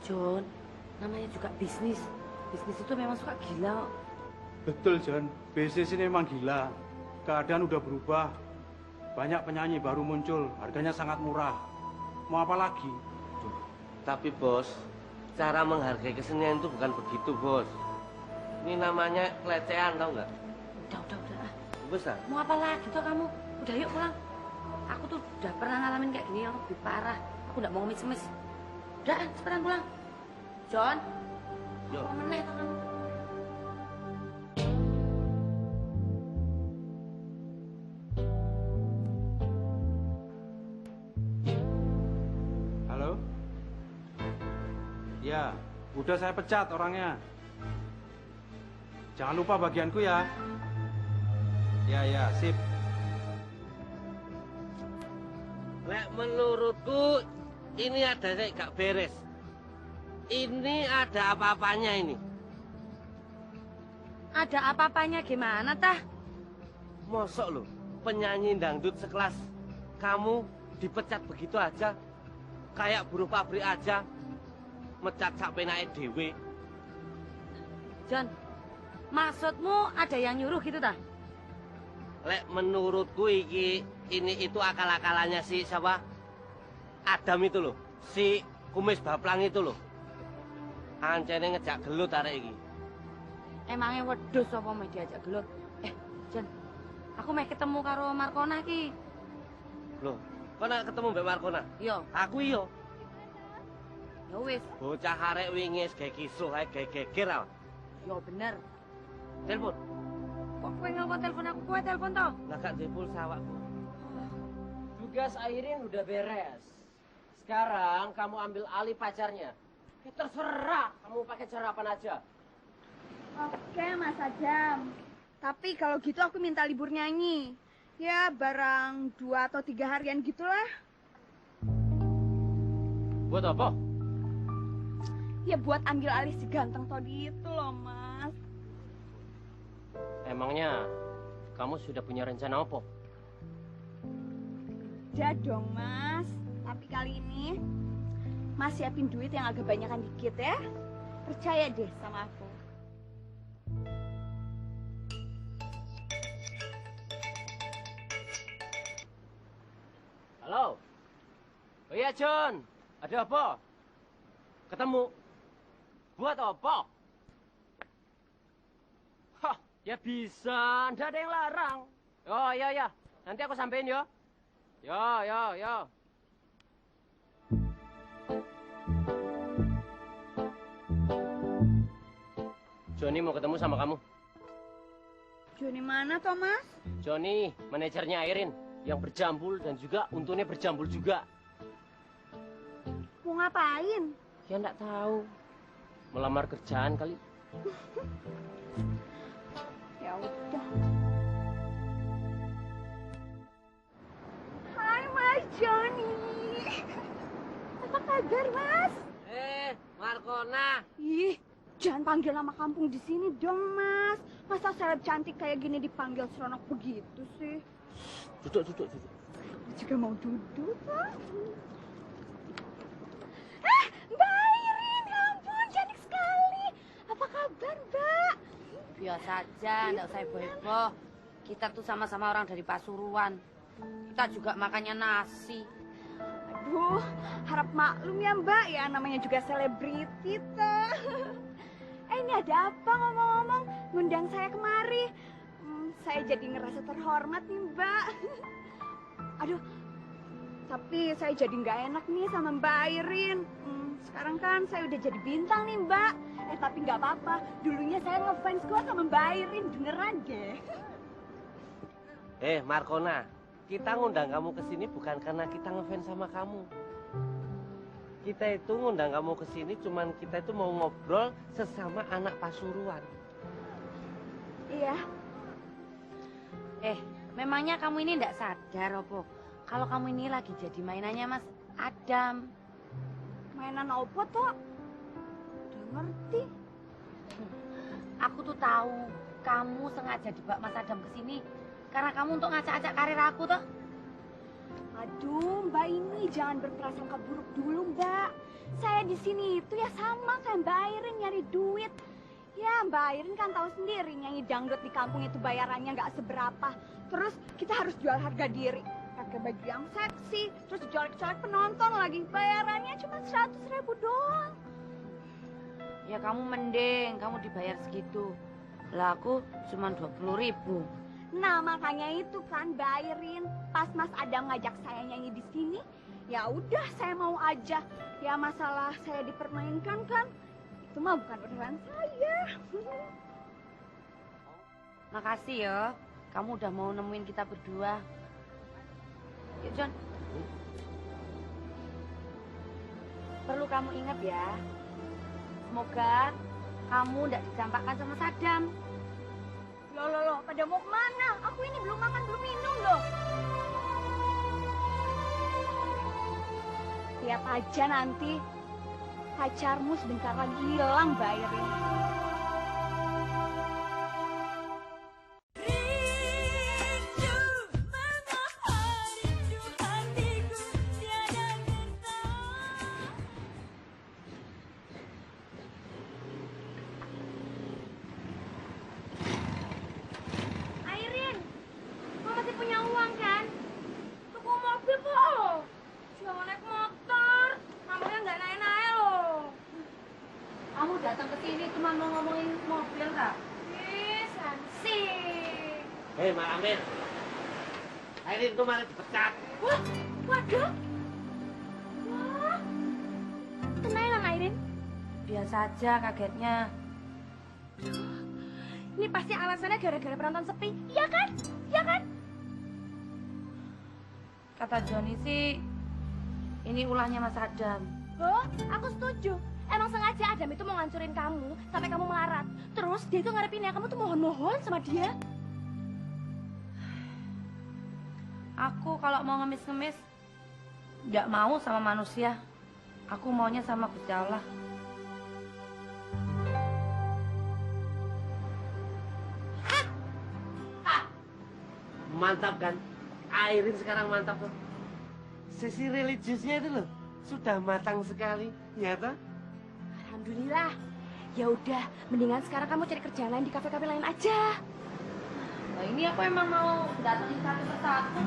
John, namanya juga bisnis. Bisnis itu memang suka gila. Betul, John. Bisnis ini memang gila. Keadaan udah berubah. Banyak penyanyi baru muncul. Harganya sangat murah. Mau apa lagi? Tapi, Bos, cara menghargai kesenian itu bukan begitu, Bos. Ini namanya pelecehan, tau nggak? Udah. Besar. Mau apa lagi toh kamu? Udah yuk pulang. Aku tuh udah pernah ngalamin kayak gini yang lebih parah. Aku nggak mau ngemis-ngemis. Udah, cepetan pulang. John, Yo. mau meneh toh kamu. Halo? Ya, udah saya pecat orangnya. Jangan lupa bagianku ya. Ya, sip. Lek menurutku ini ada yang gak beres. Ini ada apa-apanya ini. Ada apa-apanya gimana tah? Mosok loh, penyanyi dangdut sekelas kamu dipecat begitu aja. Kayak buruh pabrik aja. Mecat sak penake dhewe. John, maksudmu ada yang nyuruh gitu tah? Lek menurutku ini itu akal-akalannya si siapa? Adam itu loh, si kumis baplang itu loh. Ancene ngejak gelut arek iki. Emangnya wedhus apa meh diajak gelut? John, aku meh ketemu karo Markona ki. Loh, kok nak ketemu Mbak Markona? Yo, Aku iyo. ya wis. Bocah arek wingi kayak kisuh ae geger ah. Yo bener. Telepon. Kok kowe nganggo telepon aku, kowe telepon toh? Lah gak duwe pulsa awakku. Tugas Airin udah beres. Sekarang kamu ambil alih pacarnya. Ya terserah kamu pakai cara apa aja. Oke Mas Adam. Tapi kalau gitu aku minta libur nyanyi. Ya barang 2 atau 3 harian gitulah. Buat apa? Ya buat ambil alih si ganteng tadi itu loh Mas. Emangnya kamu sudah punya rencana apa? Udah dong Mas. Tapi kali ini Mas siapin duit yang agak banyakan dikit ya. Percaya deh sama aku. Halo? Oh iya John, ada apa? Ketemu? Buat apa? Hah, ya bisa, ndak ada yang larang. Oh iya, nanti aku sampein yo. Yo. Johnny mau ketemu sama kamu. Joni mana toh mas? Joni, manajernya Airin, yang berjambul dan juga untungnya berjambul juga. Mau ngapain? Ya enggak tahu. Melamar kerjaan kali. Ya udah. Hai Mas Joni. Apa kabar Mas? Markona. Ih, jangan panggil nama kampung di sini dong Mas. Masa seleb cantik kayak gini dipanggil seronok begitu sih? Duduk. Aku juga mau duduk. Mbak Airin, ya ampun, cantik sekali. Apa kabar, Mbak? Biasa aja, nggak usah heboh-heboh. Kita tuh sama-sama orang dari Pasuruan. Kita juga makannya nasi. Aduh, harap maklum ya Mbak, ya namanya juga selebriti tuh. Ini ada apa ngomong-ngomong ngundang saya kemari? Saya jadi ngerasa terhormat nih Mbak. Aduh, tapi saya jadi nggak enak nih sama Mbak Airin. Sekarang kan saya udah jadi bintang nih Mbak. Tapi nggak apa-apa, dulunya saya ngefans gua sama Mbak Airin, beneran deh. Markona, kita ngundang kamu ke sini bukan karena kita ngefans sama kamu. Kita itu ngundang kamu ke sini cuman kita itu mau ngobrol sesama anak Pasuruan. Iya. Memangnya kamu ini ndak sadar apa? Kalau kamu ini lagi jadi mainannya Mas Adam. Mainan apa toh? Udah ngerti. Aku tuh tahu kamu sengaja dibawa Mas Adam ke sini karena kamu untuk ngacak-acak karir aku toh. Aduh, Mbak ini jangan berprasangka buruk dulu, Mbak. Saya di sini itu ya sama kayak Mbak Airin nyari duit. Ya, Mbak Airin kan tahu sendiri nyanyi dangdut di kampung itu bayarannya nggak seberapa. Terus kita harus jual harga diri. Pakai baju yang seksi, terus dicolek-colek penonton lagi. Bayarannya cuma 100.000 doang. Ya kamu mending, kamu dibayar segitu. Lah aku cuma 20.000. Nah, makanya itu kan Mbak Airin, pas Mas Adam ngajak saya nyanyi di sini, ya udah saya mau aja. Ya masalah saya dipermainkan kan, itu mah bukan urusan saya. Makasih ya, kamu udah mau nemuin kita berdua. Yuk John. Perlu kamu ingat ya, semoga kamu tidak dicampakkan sama Sadam. Loh, pada mau kemana? Aku ini belum makan, belum minum loh. Lihat aja nanti, pacarmu sebentar lagi hilang, Mbak Airin. Mak Amir, Airin tuh malah dipecat. Waduh. Wah. Kenailan Airin? Biasa aja kagetnya. Ini pasti alasannya gara-gara penonton sepi, iya kan? Iya kan? Kata Joni sih, ini ulahnya Mas Adam. Oh, aku setuju. Emang sengaja Adam itu mau ngancurin kamu sampai kamu melarat. Terus dia tuh ngarepinnya kamu tuh mohon-mohon sama dia. Aku kalau mau ngemis-ngemis, nggak mau sama manusia. Aku maunya sama Gusti Allah. Mantap kan? Airin sekarang mantap tuh. Sisi religiusnya itu loh, sudah matang sekali, ya toh? Alhamdulillah. Ya udah, mendingan sekarang kamu cari kerjaan lain di kafe-kafe lain aja. Nah, ini aku emang mau datengin satu persatu.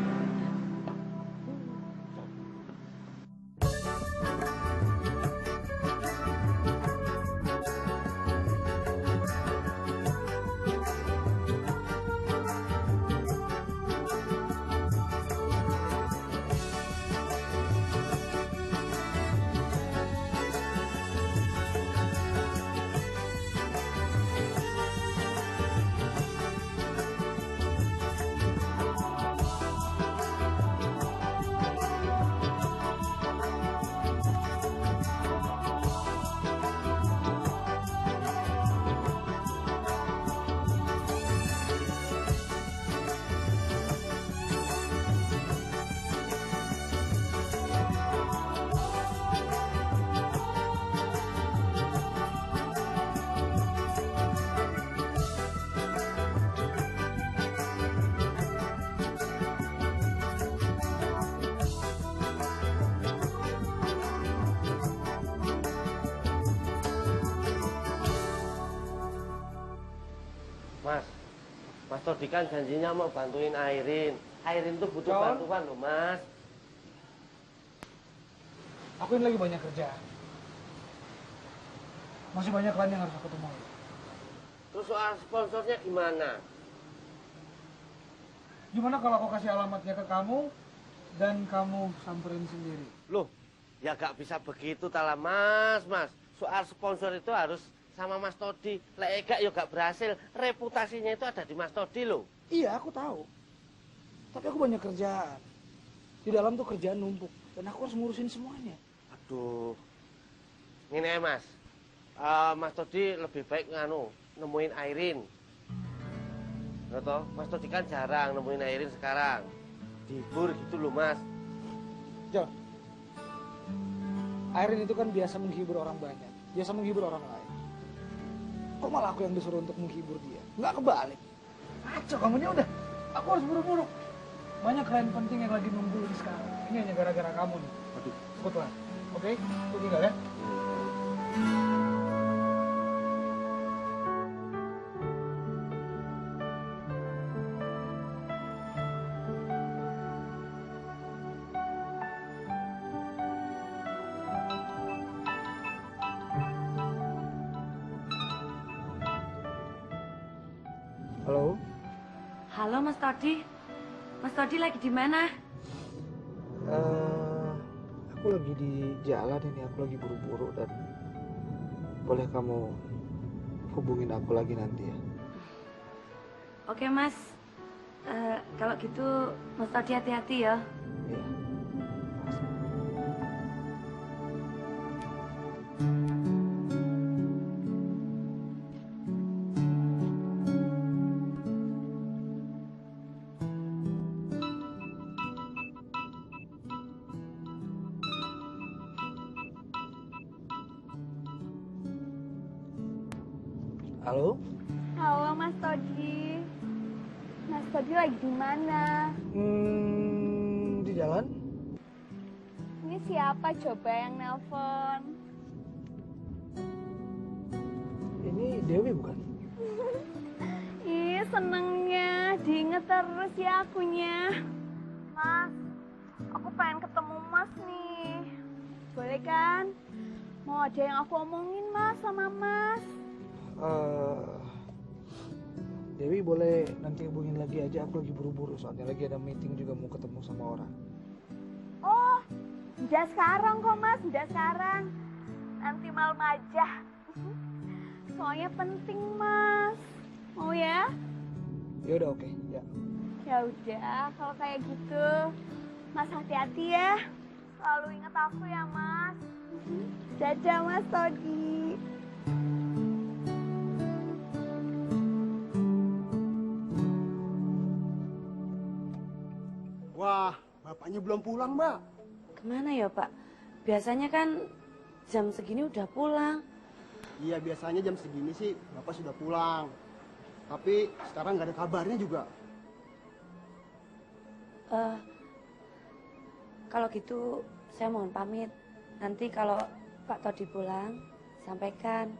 Todi kan janjinya mau bantuin Airin. Airin tuh butuh bantuan loh, Mas. Aku ini lagi banyak kerjaan. Masih banyak klien yang harus aku temui. Terus soal sponsornya gimana? Gimana kalau aku kasih alamatnya ke kamu dan kamu samperin sendiri? Loh, ya gak bisa begitu tala Mas. Soal sponsor itu harus sama Mas Todi. Lek gak ya gak berhasil. Reputasinya itu ada di Mas Todi loh. Iya, aku tahu. Tapi aku banyak kerjaan. Di dalam tuh kerjaan numpuk. Dan aku harus ngurusin semuanya. Aduh. Ini Mas. Mas Todi lebih baik nemuin Airin. Atau Mas Todi kan jarang nemuin Airin sekarang. Dihibur gitu loh, Mas. Jo, Airin itu kan biasa menghibur orang banyak. Biasa menghibur orang lain. Kok malah aku yang disuruh untuk menghibur dia? Nggak kebalik. Kacau kamunya udah. Aku harus buru-buru. Banyak klien penting yang lagi nunggu ini sekarang. Ini hanya gara-gara kamu nih. Aduh, kebetulan. Oke, aku tinggal ya. Halo? Halo Mas Todi. Mas Todi lagi di mana? Aku lagi di jalan ini, aku lagi buru-buru dan boleh kamu hubungin aku lagi nanti ya. Oke Mas. Kalau gitu Mas Todi hati-hati ya. Iya. Halo? Halo Mas Todi. Mas Todi lagi di mana? Di jalan? Ini siapa coba yang nelpon? Ini Dewi bukan? Ih, senengnya. Diinget terus ya akunya. Mas, aku pengen ketemu Mas nih. Boleh kan? Mau ada yang aku omongin Mas sama Mas. Dewi boleh nanti hubungin lagi aja, aku lagi buru-buru soalnya lagi ada meeting juga mau ketemu sama orang. Oh, udah sekarang kok Mas, udah sekarang. Nanti malam aja. Soalnya penting Mas. Mau ya? Ya udah oke, ya. Ya udah, kalau kayak gitu, Mas hati-hati ya. Selalu ingat aku ya Mas. Dadah Mas Todi. Wah, bapaknya belum pulang, Mbak. Kemana ya Pak? Biasanya kan jam segini udah pulang. Iya, biasanya jam segini sih bapak sudah pulang. Tapi sekarang nggak ada kabarnya juga. Kalau gitu saya mohon pamit. Nanti kalau Pak Todi pulang, sampaikan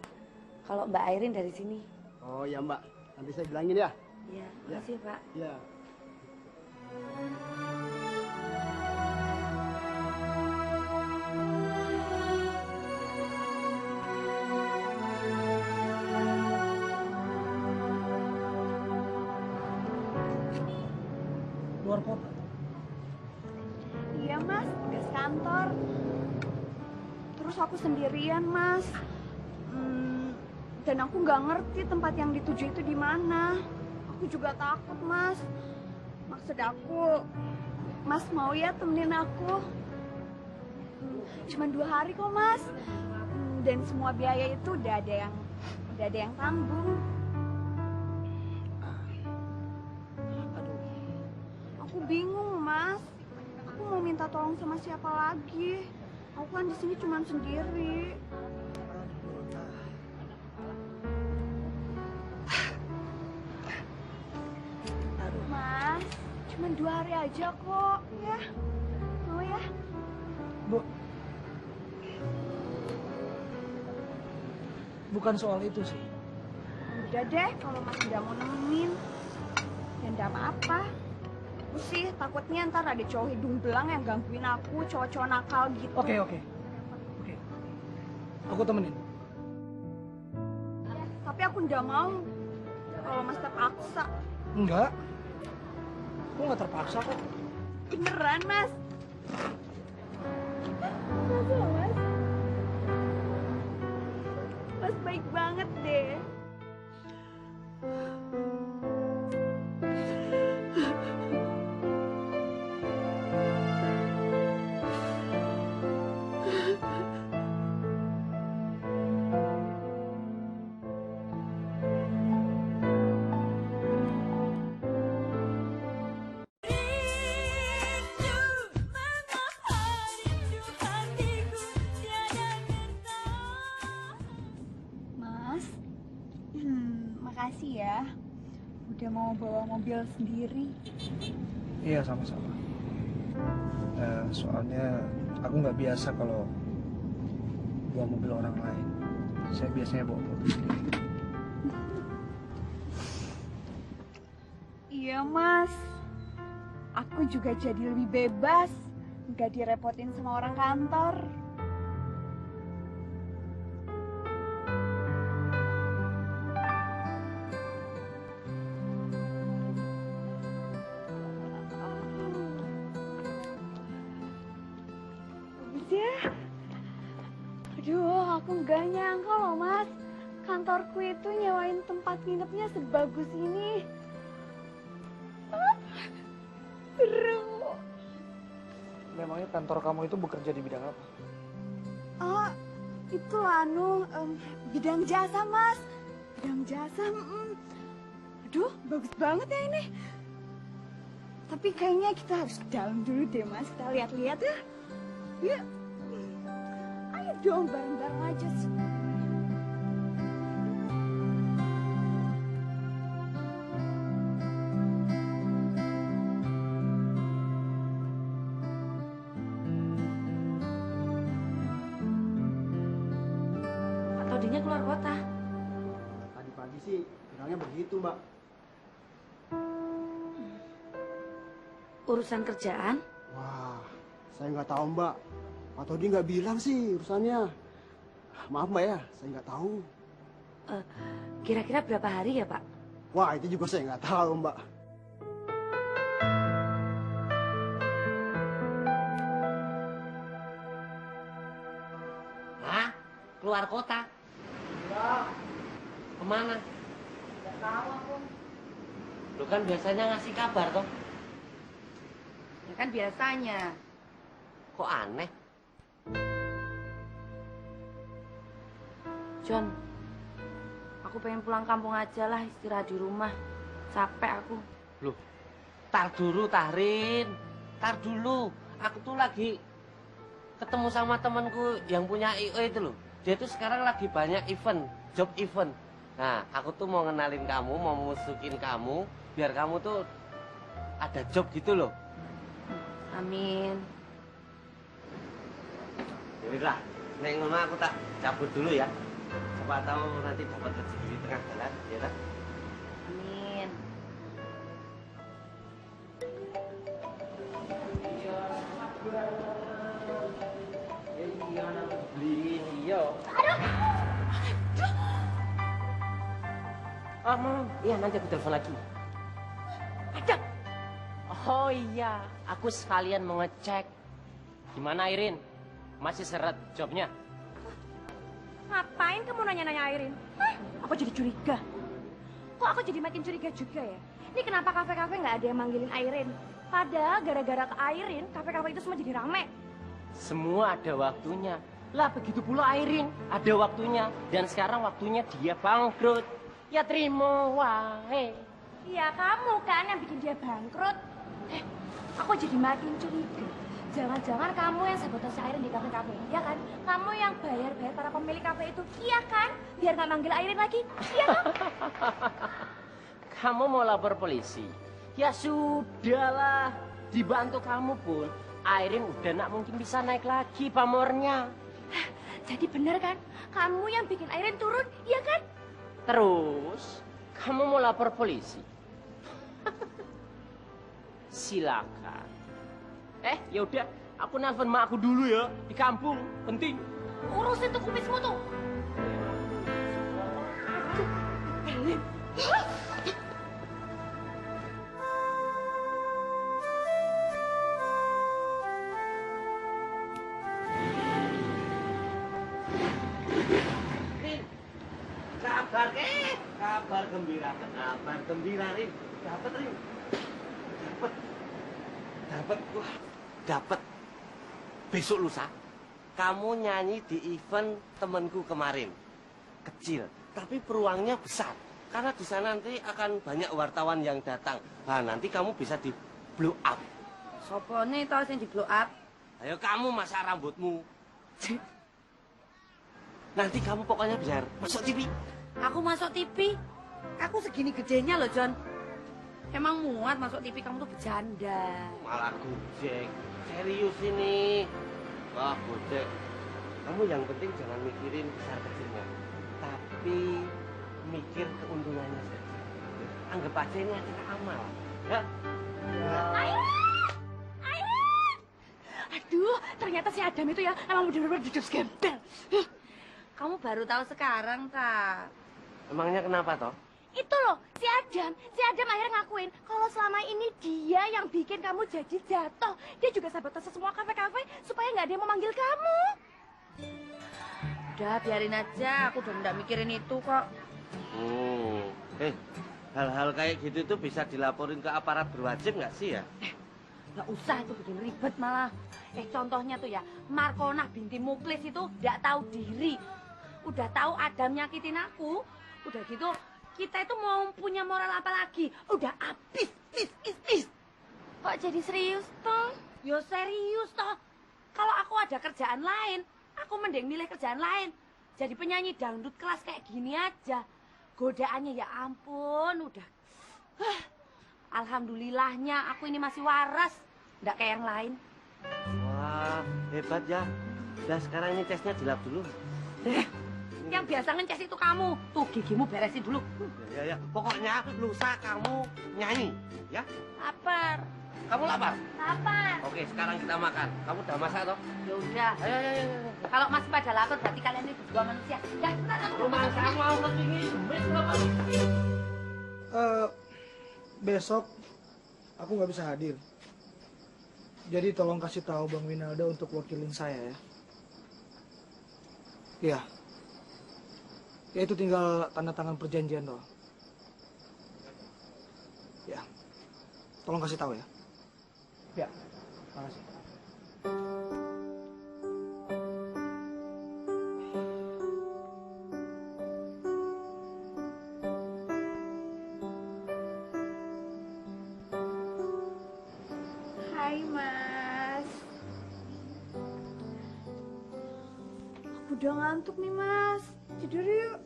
kalau Mbak Airin dari sini. Oh ya Mbak, nanti saya bilangin ya. Iya, makasih Pak. Iya. Luar kota? Iya Mas, tugas kantor. Terus aku sendirian Mas. Dan aku nggak ngerti tempat yang dituju itu di mana. Aku juga takut Mas. Maksud aku, Mas mau ya temenin aku? Cuman 2 hari kok Mas. Dan semua biaya itu udah ada yang tanggung. Aku bingung Mas. Aku mau minta tolong sama siapa lagi? Aku kan di sini cuma sendiri. Mas, cuma 2 hari aja kok, ya. Mau ya? Bu, bukan soal itu sih. Udah deh, kalau Mas udah mau nemenin. Nggak apa-apa. Aku sih takutnya ntar ada cowok hidung belang yang gangguin aku, cowok-cowok nakal gitu. Oke. Aku temenin. Tapi aku nggak mau kalau Mas terpaksa. Enggak. Aku nggak terpaksa kok. Beneran, Mas. Masa, Mas? Mas baik banget deh. Mas, makasih ya. Udah mau bawa mobil sendiri. Iya, sama-sama. Soalnya aku nggak biasa kalau bawa mobil orang lain. Saya biasanya bawa mobil sendiri. Iya, Mas. Aku juga jadi lebih bebas. Nggak direpotin sama orang kantor. Bagus ya. Aduh, aku nggak nyangka loh, Mas. Kantorku itu nyewain tempat nginepnya sebagus ini. Seru. Memangnya kantor kamu itu bekerja di bidang apa? Oh, itu bidang jasa, Mas. Bidang jasa. Aduh, bagus banget ya ini. Tapi kayaknya kita harus ke dalam dulu deh, Mas. Kita lihat-lihat ya. Yuk. Ayo dong, bareng-bareng aja sih. Atau dinya keluar kota? Tadi pagi sih bilangnya begitu, Mbak. Urusan kerjaan? Wah, saya nggak tahu, Mbak. Pak Todi nggak bilang sih urusannya. Maaf, Mbak ya, saya nggak tahu. Kira-kira berapa hari ya, Pak? Wah, itu juga saya nggak tahu, Mbak. Hah? Keluar kota? Kemana? Nggak tahu aku. Lu kan biasanya ngasih kabar toh. Ya kan biasanya. Kok aneh? John, aku pengen pulang kampung aja lah, istirahat di rumah. Capek aku. Loh, tar dulu Tahrin. Tar dulu. Aku tuh lagi ketemu sama temanku yang punya IO itu loh. Dia tuh sekarang lagi banyak event, job event. Nah, aku tuh mau ngenalin kamu, mau musukin kamu, biar kamu tuh ada job gitu loh. Amin. Yaudah, nek ngono aku tak cabut dulu ya. Siapa tahu nanti dapat rezeki di tengah jalan, ya kan? Amin. Iya nanti aku telepon lagi. Ada. Oh iya, aku sekalian mau ngecek. Gimana Irin? Masih seret jobnya? Ngapain kamu nanya-nanya Airin? Hah? Aku jadi curiga. Kok aku jadi makin curiga juga ya? Ini kenapa kafe-kafe nggak ada yang manggilin Airin? Padahal gara-gara ke Airin, kafe-kafe itu semua jadi rame. Semua ada waktunya. Lah begitu pula Airin, ada waktunya. Dan sekarang waktunya dia bangkrut. Ya terima wae. Iya kamu kan yang bikin dia bangkrut. Aku jadi makin curiga. Jangan-jangan kamu yang sabotase Airin di kafe-kafe, iya kan? Kamu yang bayar-bayar para pemilik kafe itu, iya kan? Biar nggak manggil Airin lagi, iya kan? Kamu mau lapor polisi? Ya sudahlah, dibantu kamu pun, Airin udah nak mungkin bisa naik lagi pamornya. Jadi benar kan? Kamu yang bikin Airin turun, iya kan? Terus, kamu mau lapor polisi? silakan. Ya udah, aku nelfon mak aku dulu ya di kampung, penting. Urusin tuh kumismu tuh. Rin, kabar gembira Rin. Dapat. Besok lusa, kamu nyanyi di event temanku kemarin. Kecil, tapi peluangnya besar. Karena di sana nanti akan banyak wartawan yang datang. Nah, nanti kamu bisa di blow up. Sopone tau sing di blow up? Ayo kamu masak rambutmu. Nanti kamu pokoknya biar masuk TV. Aku masuk TV? Aku segini gedenya loh, John. Emang muat masuk TV, kamu tuh bercanda. Malah gojek. Serius ini. Wah, gojek. Kamu yang penting jangan mikirin besar kecilnya. Tapi mikir keuntungannya saja. Anggap aja ini acara amal. Ya? Aduh, ternyata si Adam itu ya emang bener-bener duduk gembel. Kamu baru tahu sekarang, tak? Emangnya kenapa toh? Itu loh, si Adam akhirnya ngakuin kalau selama ini dia yang bikin kamu jadi jatuh. Dia juga sabotase semua kafe-kafe supaya nggak ada yang memanggil kamu. Udah, biarin aja. Aku udah nggak mikirin itu kok. Hal-hal kayak gitu tuh bisa dilaporin ke aparat berwajib nggak sih ya? Nggak usah, itu bikin ribet malah. Contohnya tuh ya, Markona binti Muklis itu nggak tahu diri. Udah tahu Adam nyakitin aku, udah gitu kita itu mau punya moral apa lagi? Udah habis, is. Kok jadi serius toh? Yo serius toh. Kalau aku ada kerjaan lain, aku mending milih kerjaan lain. Jadi penyanyi dangdut kelas kayak gini aja. Godaannya ya ampun, udah. Alhamdulillahnya aku ini masih waras, nggak kayak yang lain. Wah, hebat ya. Nah, sekarang ini tesnya dilap dulu. Yang biasa ngeces itu kamu. Tuh gigimu beresin dulu. Ya. Pokoknya lusa kamu nyanyi, ya? Lapar. Kamu lapar? Lapar. Oke, sekarang kita makan. Kamu udah masak toh? Ya udah. Ayo. Kalau masih pada lapar berarti kalian ini berdua manusia. Dah, cepat aku Rumah kamu mau kesini. Besok aku nggak bisa hadir. Jadi tolong kasih tahu Bang Winalda untuk wakilin saya ya. Iya. Ya itu tinggal tanda tangan perjanjian doang. Ya. Tolong kasih tahu ya. Ya. Makasih. Hai Mas. Aku udah ngantuk nih Mas. Tidur yuk.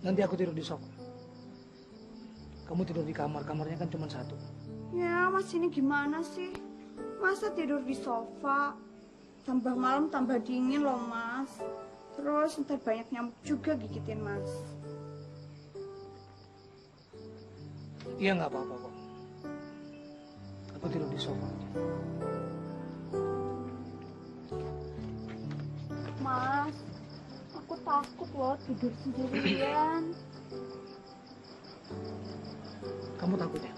Nanti aku tidur di sofa. Kamu tidur di kamar, kamarnya kan cuma satu. Ya Mas ini gimana sih? Masa tidur di sofa? Tambah malam tambah dingin loh Mas. Terus ntar banyak nyamuk juga gigitin Mas. Iya nggak apa-apa kok. Aku tidur di sofa aja. Mas, aku takut loh tidur sendirian. Kamu takut ya?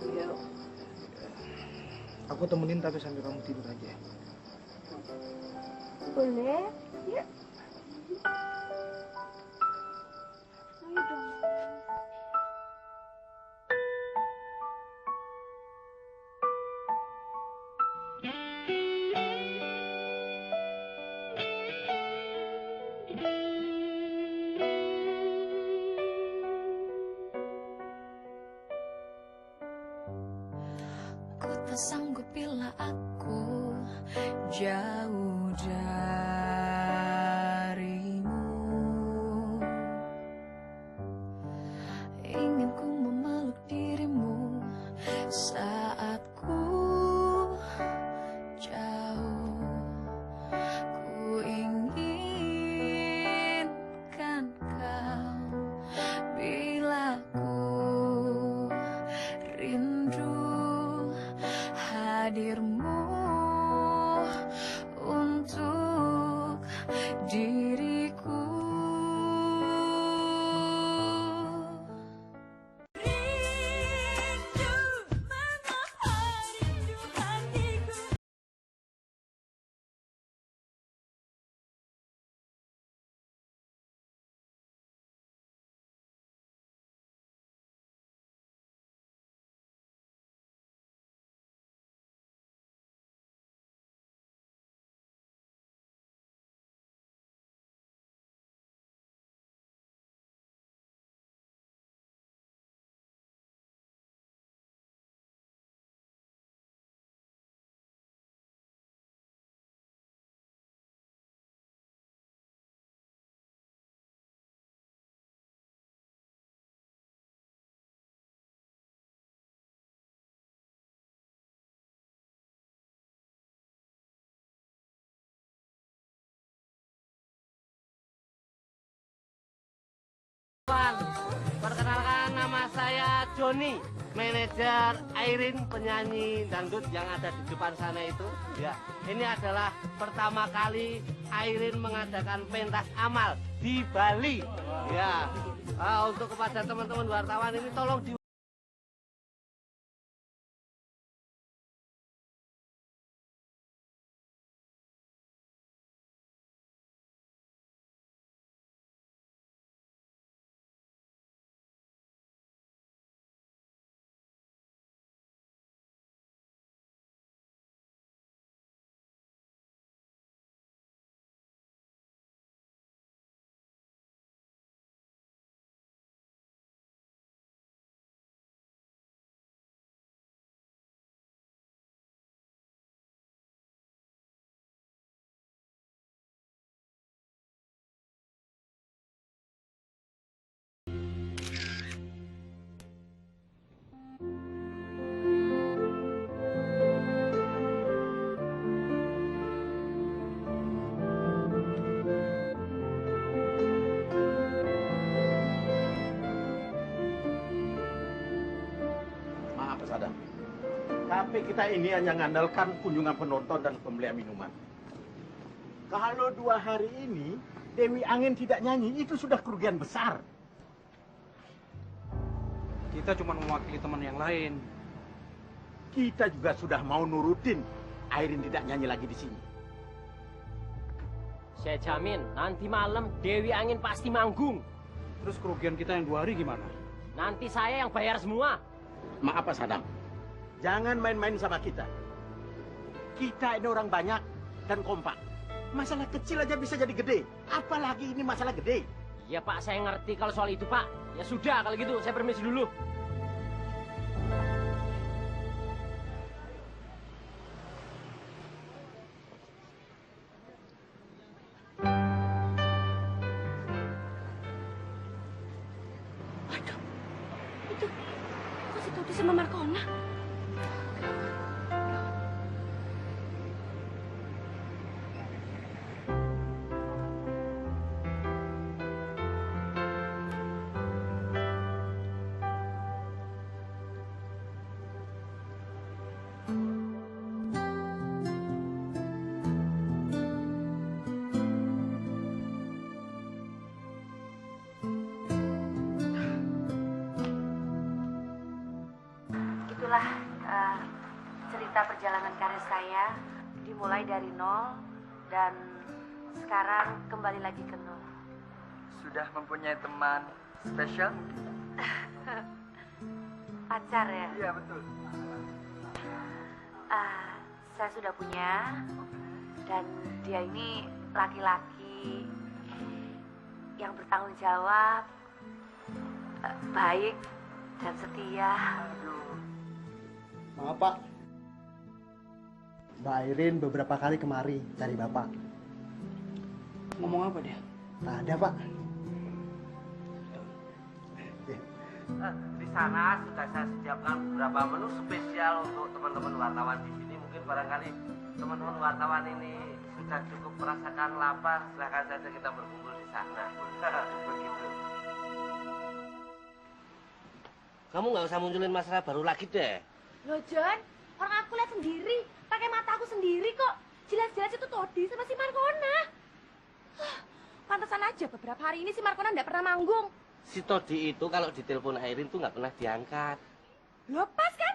Yuk. Aku temenin tapi sambil kamu tidur aja ya. Boleh? Yuk. Ayo dong. Ku tak sanggup bila aku jauh darimu. Ingin ku memeluk dirimu saat ku jauh. Ku inginkan kau Joni, manajer Airin, penyanyi dangdut yang ada di depan sana itu. Ya, ini adalah pertama kali Airin mengadakan pentas amal di Bali. Ya, untuk kepada teman-teman wartawan ini tolong di Tapi kita ini hanya mengandalkan kunjungan penonton dan pembelian minuman. Kalau 2 hari ini Dewi Angin tidak nyanyi, itu sudah kerugian besar. Kita cuma mewakili teman yang lain. Kita juga sudah mau nurutin Airin tidak nyanyi lagi di sini. Saya jamin nanti malam Dewi Angin pasti manggung. Terus kerugian kita yang 2 hari gimana? Nanti saya yang bayar semua. Maaf Pak Sadam, jangan main-main sama kita. Kita ini orang banyak dan kompak. Masalah kecil aja bisa jadi gede. Apalagi ini masalah gede. Ya Pak, saya ngerti kalau soal itu Pak. Ya sudah kalau gitu, saya permisi dulu. Waduh, itu kok si Todi sama Markona? Itulah cerita perjalanan karir saya, dimulai dari nol dan sekarang kembali lagi ke nol. Sudah mempunyai teman spesial? Pacar ya? Iya betul. Saya sudah punya dan dia ini laki-laki yang bertanggung jawab, baik dan setia. Maaf Pak, Mbak Airin beberapa kali kemari cari Bapak. Ngomong apa dia? Tak ada Pak. Di sana sudah saya sediakan beberapa menu spesial untuk teman-teman wartawan di sini. Mungkin barangkali teman-teman wartawan ini sudah cukup merasakan lapar. Silahkan saja kita berkumpul di sana. Begitu. Kamu nggak usah munculin masalah baru lagi deh. Loh John, orang aku lihat sendiri, pakai mata aku sendiri kok. Jelas-jelas itu Todi sama si Markona. Pantesan aja beberapa hari ini si Markona nggak pernah manggung. Si Todi itu kalau ditelepon Airin tuh nggak pernah diangkat. Loh pas kan?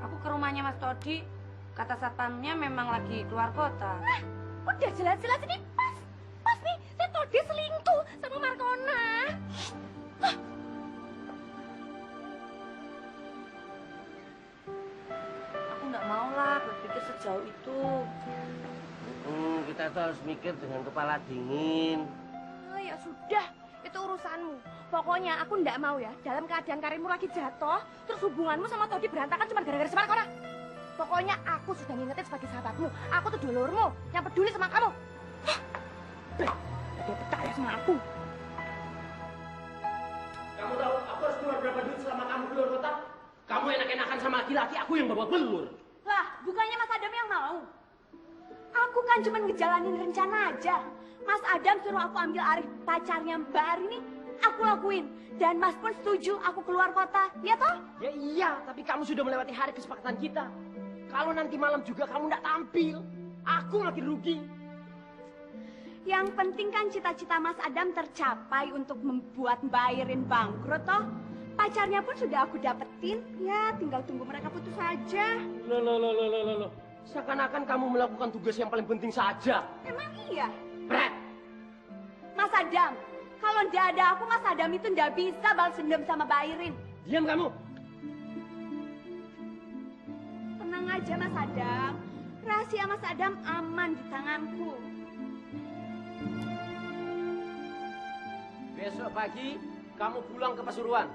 Aku ke rumahnya Mas Todi, kata satpamnya memang lagi keluar kota. Nah, udah jelas-jelas ini pas. Pas nih, si Todi selingkuh sama Markona. Aku nggak mau lah berpikir sejauh itu. Kita tuh harus mikir dengan kepala dingin. Oh, ya sudah, itu urusanmu. Pokoknya aku nggak mau ya, dalam keadaan karirmu lagi jatuh, terus hubunganmu sama Todi berantakan cuma gara-gara si Markona. Pokoknya aku sudah ngingetin sebagai sahabatmu. Aku tuh dulurmu yang peduli sama kamu. Dia percaya sama aku. Kamu tahu aku harus keluar berapa duit selama kamu keluar kota? Kamu enak-enakan sama laki-laki, aku yang bawa belur. Lah, bukannya Mas Adam yang mau? Aku kan cuma ngejalanin rencana aja. Mas Adam suruh aku ambil Arif, pacarnya Mbak Ari ini. aku lakuin. Dan Mas pun setuju aku keluar kota, ya toh? Ya iya, tapi kamu sudah melewati hari kesepakatan kita. Kalau nanti malam juga kamu tidak tampil, aku makin rugi. Yang penting kan cita-cita Mas Adam tercapai untuk membuat Mbak Airin bangkrut toh. Pacarnya pun sudah aku dapetin, ya tinggal tunggu mereka putus saja. Loh. Seakan-akan kamu melakukan tugas yang paling penting saja. Emang iya? Brad! Mas Adam, kalau ndak ada aku, Mas Adam itu ndak bisa balas dendam sama Mbak Airin. Diam kamu! Tenang aja Mas Adam, rahasia Mas Adam aman di tanganku. Besok pagi kamu pulang ke Pasuruan.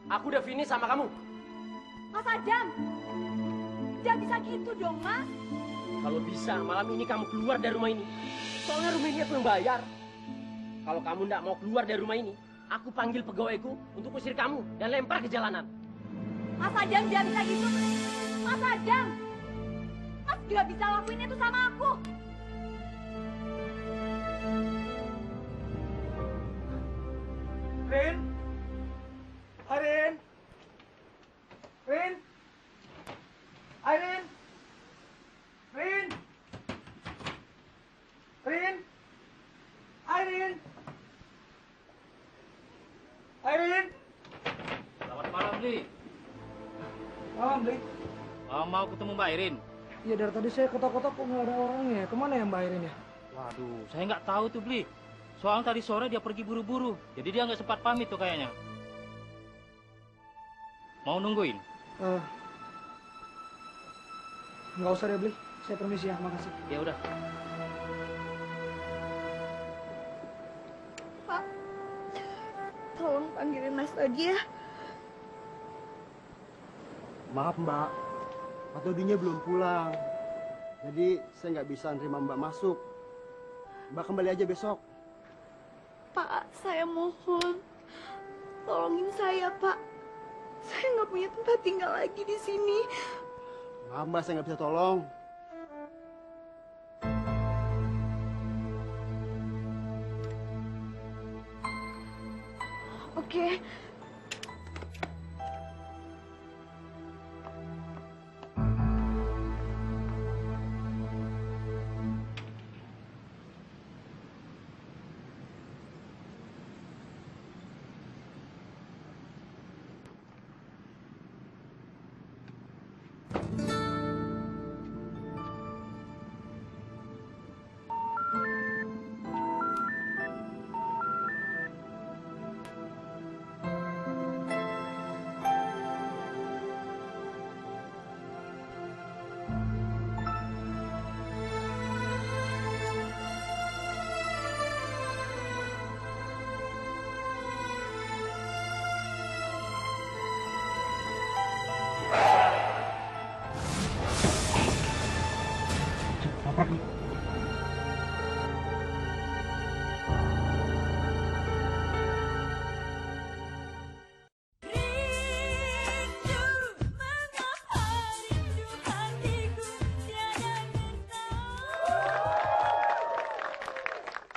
Aku udah finish sama kamu. Mas Adam, jangan bisa gitu dong Mas. Kalau bisa malam ini kamu keluar dari rumah ini. Soalnya rumah ini aku yang bayar. Kalau kamu tidak mau keluar dari rumah ini, aku panggil pegawaiku untuk usir kamu dan lempar ke jalanan. Mas Adam jangan bisa gitu. Mas Adam, Mas gak bisa lakuin itu sama aku. Rin? Airin? Rin? Airin? Rin? Rin? Airin? Airin? Selamat malam, Bli. Malam, Bli. Mau ketemu Mbak Airin? Iya, dari tadi saya kotak-kotak kok nggak ada orangnya. Kemana ya Mbak Airin ya? Waduh, saya nggak tahu tuh, Bli. Soalnya tadi sore dia pergi buru-buru, jadi dia nggak sempat pamit tuh kayaknya. Mau nungguin? Nggak usah deh, Bli. Saya permisi ya, makasih. Ya udah. Pak, tolong panggilin Mas tadi ya. Maaf Mbak, Pak Todinya belum pulang. Jadi saya nggak bisa nerima Mbak masuk. Mbak kembali aja besok. Pak, saya mohon. Tolongin saya, Pak. Saya nggak punya tempat tinggal lagi di sini. Maaf Mbak, saya nggak bisa tolong. Oke.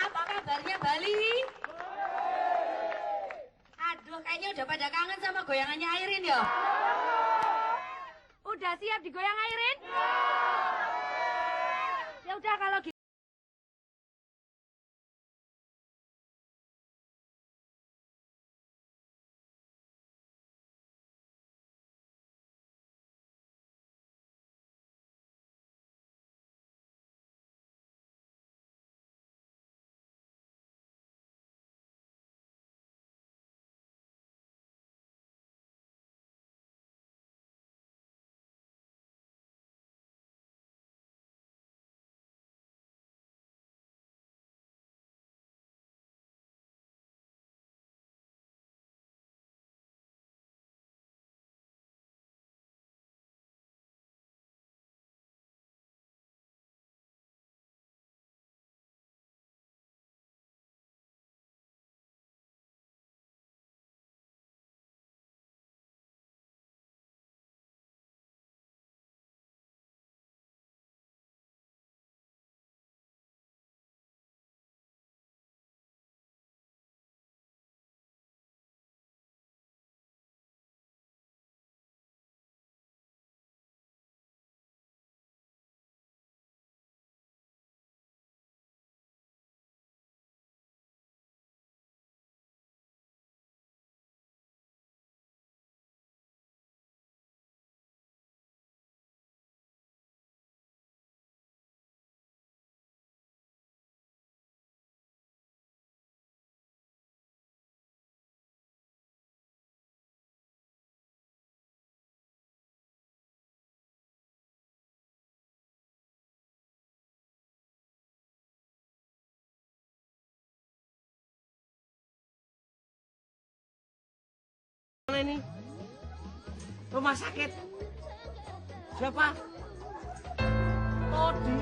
Apa kabarnya Bali? Aduh, kayaknya udah pada kangen sama goyangannya Airin ya. Udah siap digoyang Airin? Ya udah kalau gitu. mana ini? Rumah sakit. Siapa? Todi.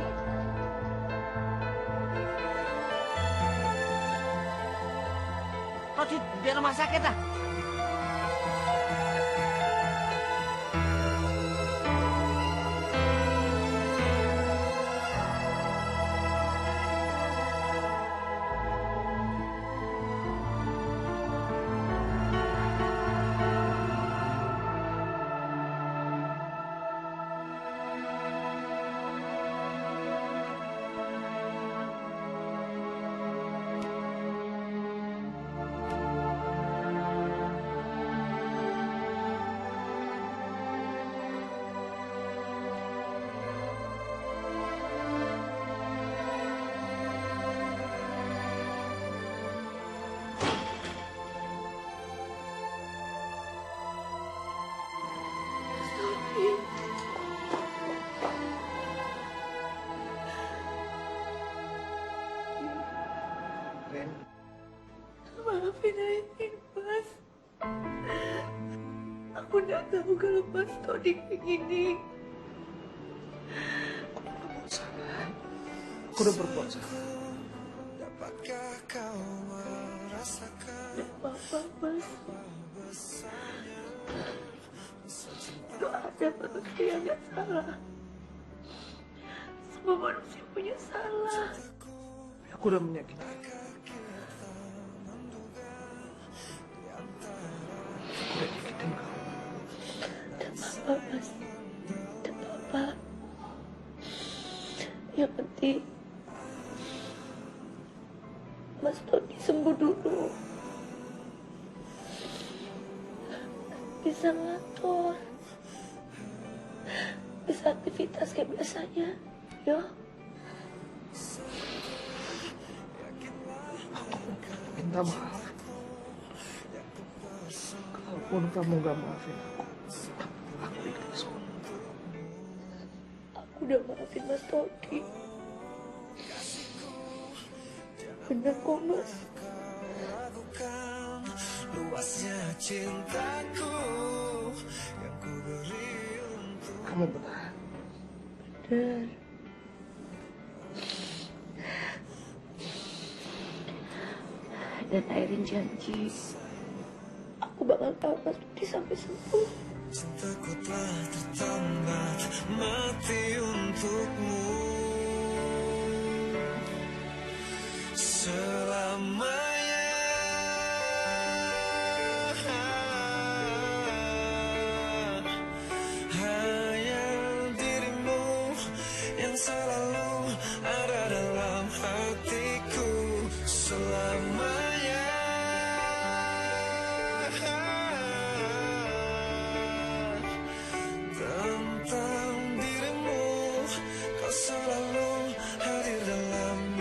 Todi di rumah sakit ah? Maafin Airin, Mas. Aku nggak tahu kalau Mas Todi begini. Aku udah berbuat salah. Gak apa-apa, Mas. Gak ada manusia yang gak salah. Semua manusia punya salah. Aku udah menyakiti. Apa, Mas? Tidak apa-apa. Yang penting Mas Todi sembuh dulu. Bisa ngatur. Bisa aktivitas kayak biasanya. Yo. Minta maaf. Kalaupun kamu gak maafin aku ikhlas. Aku udah maafin Mas Todi. Bener kok, Mas. Luasnya cintaku yang ku beri untuk Kamu benar. Bener. Dan Airin janji aku bakal kawal Mas Todi sampai sembuh. cintaku telah tertambat mati untukmu selamanya. Hanya dirimu yang selalu ada dalam hatiku selamanya. Tentang dirimu kau selalu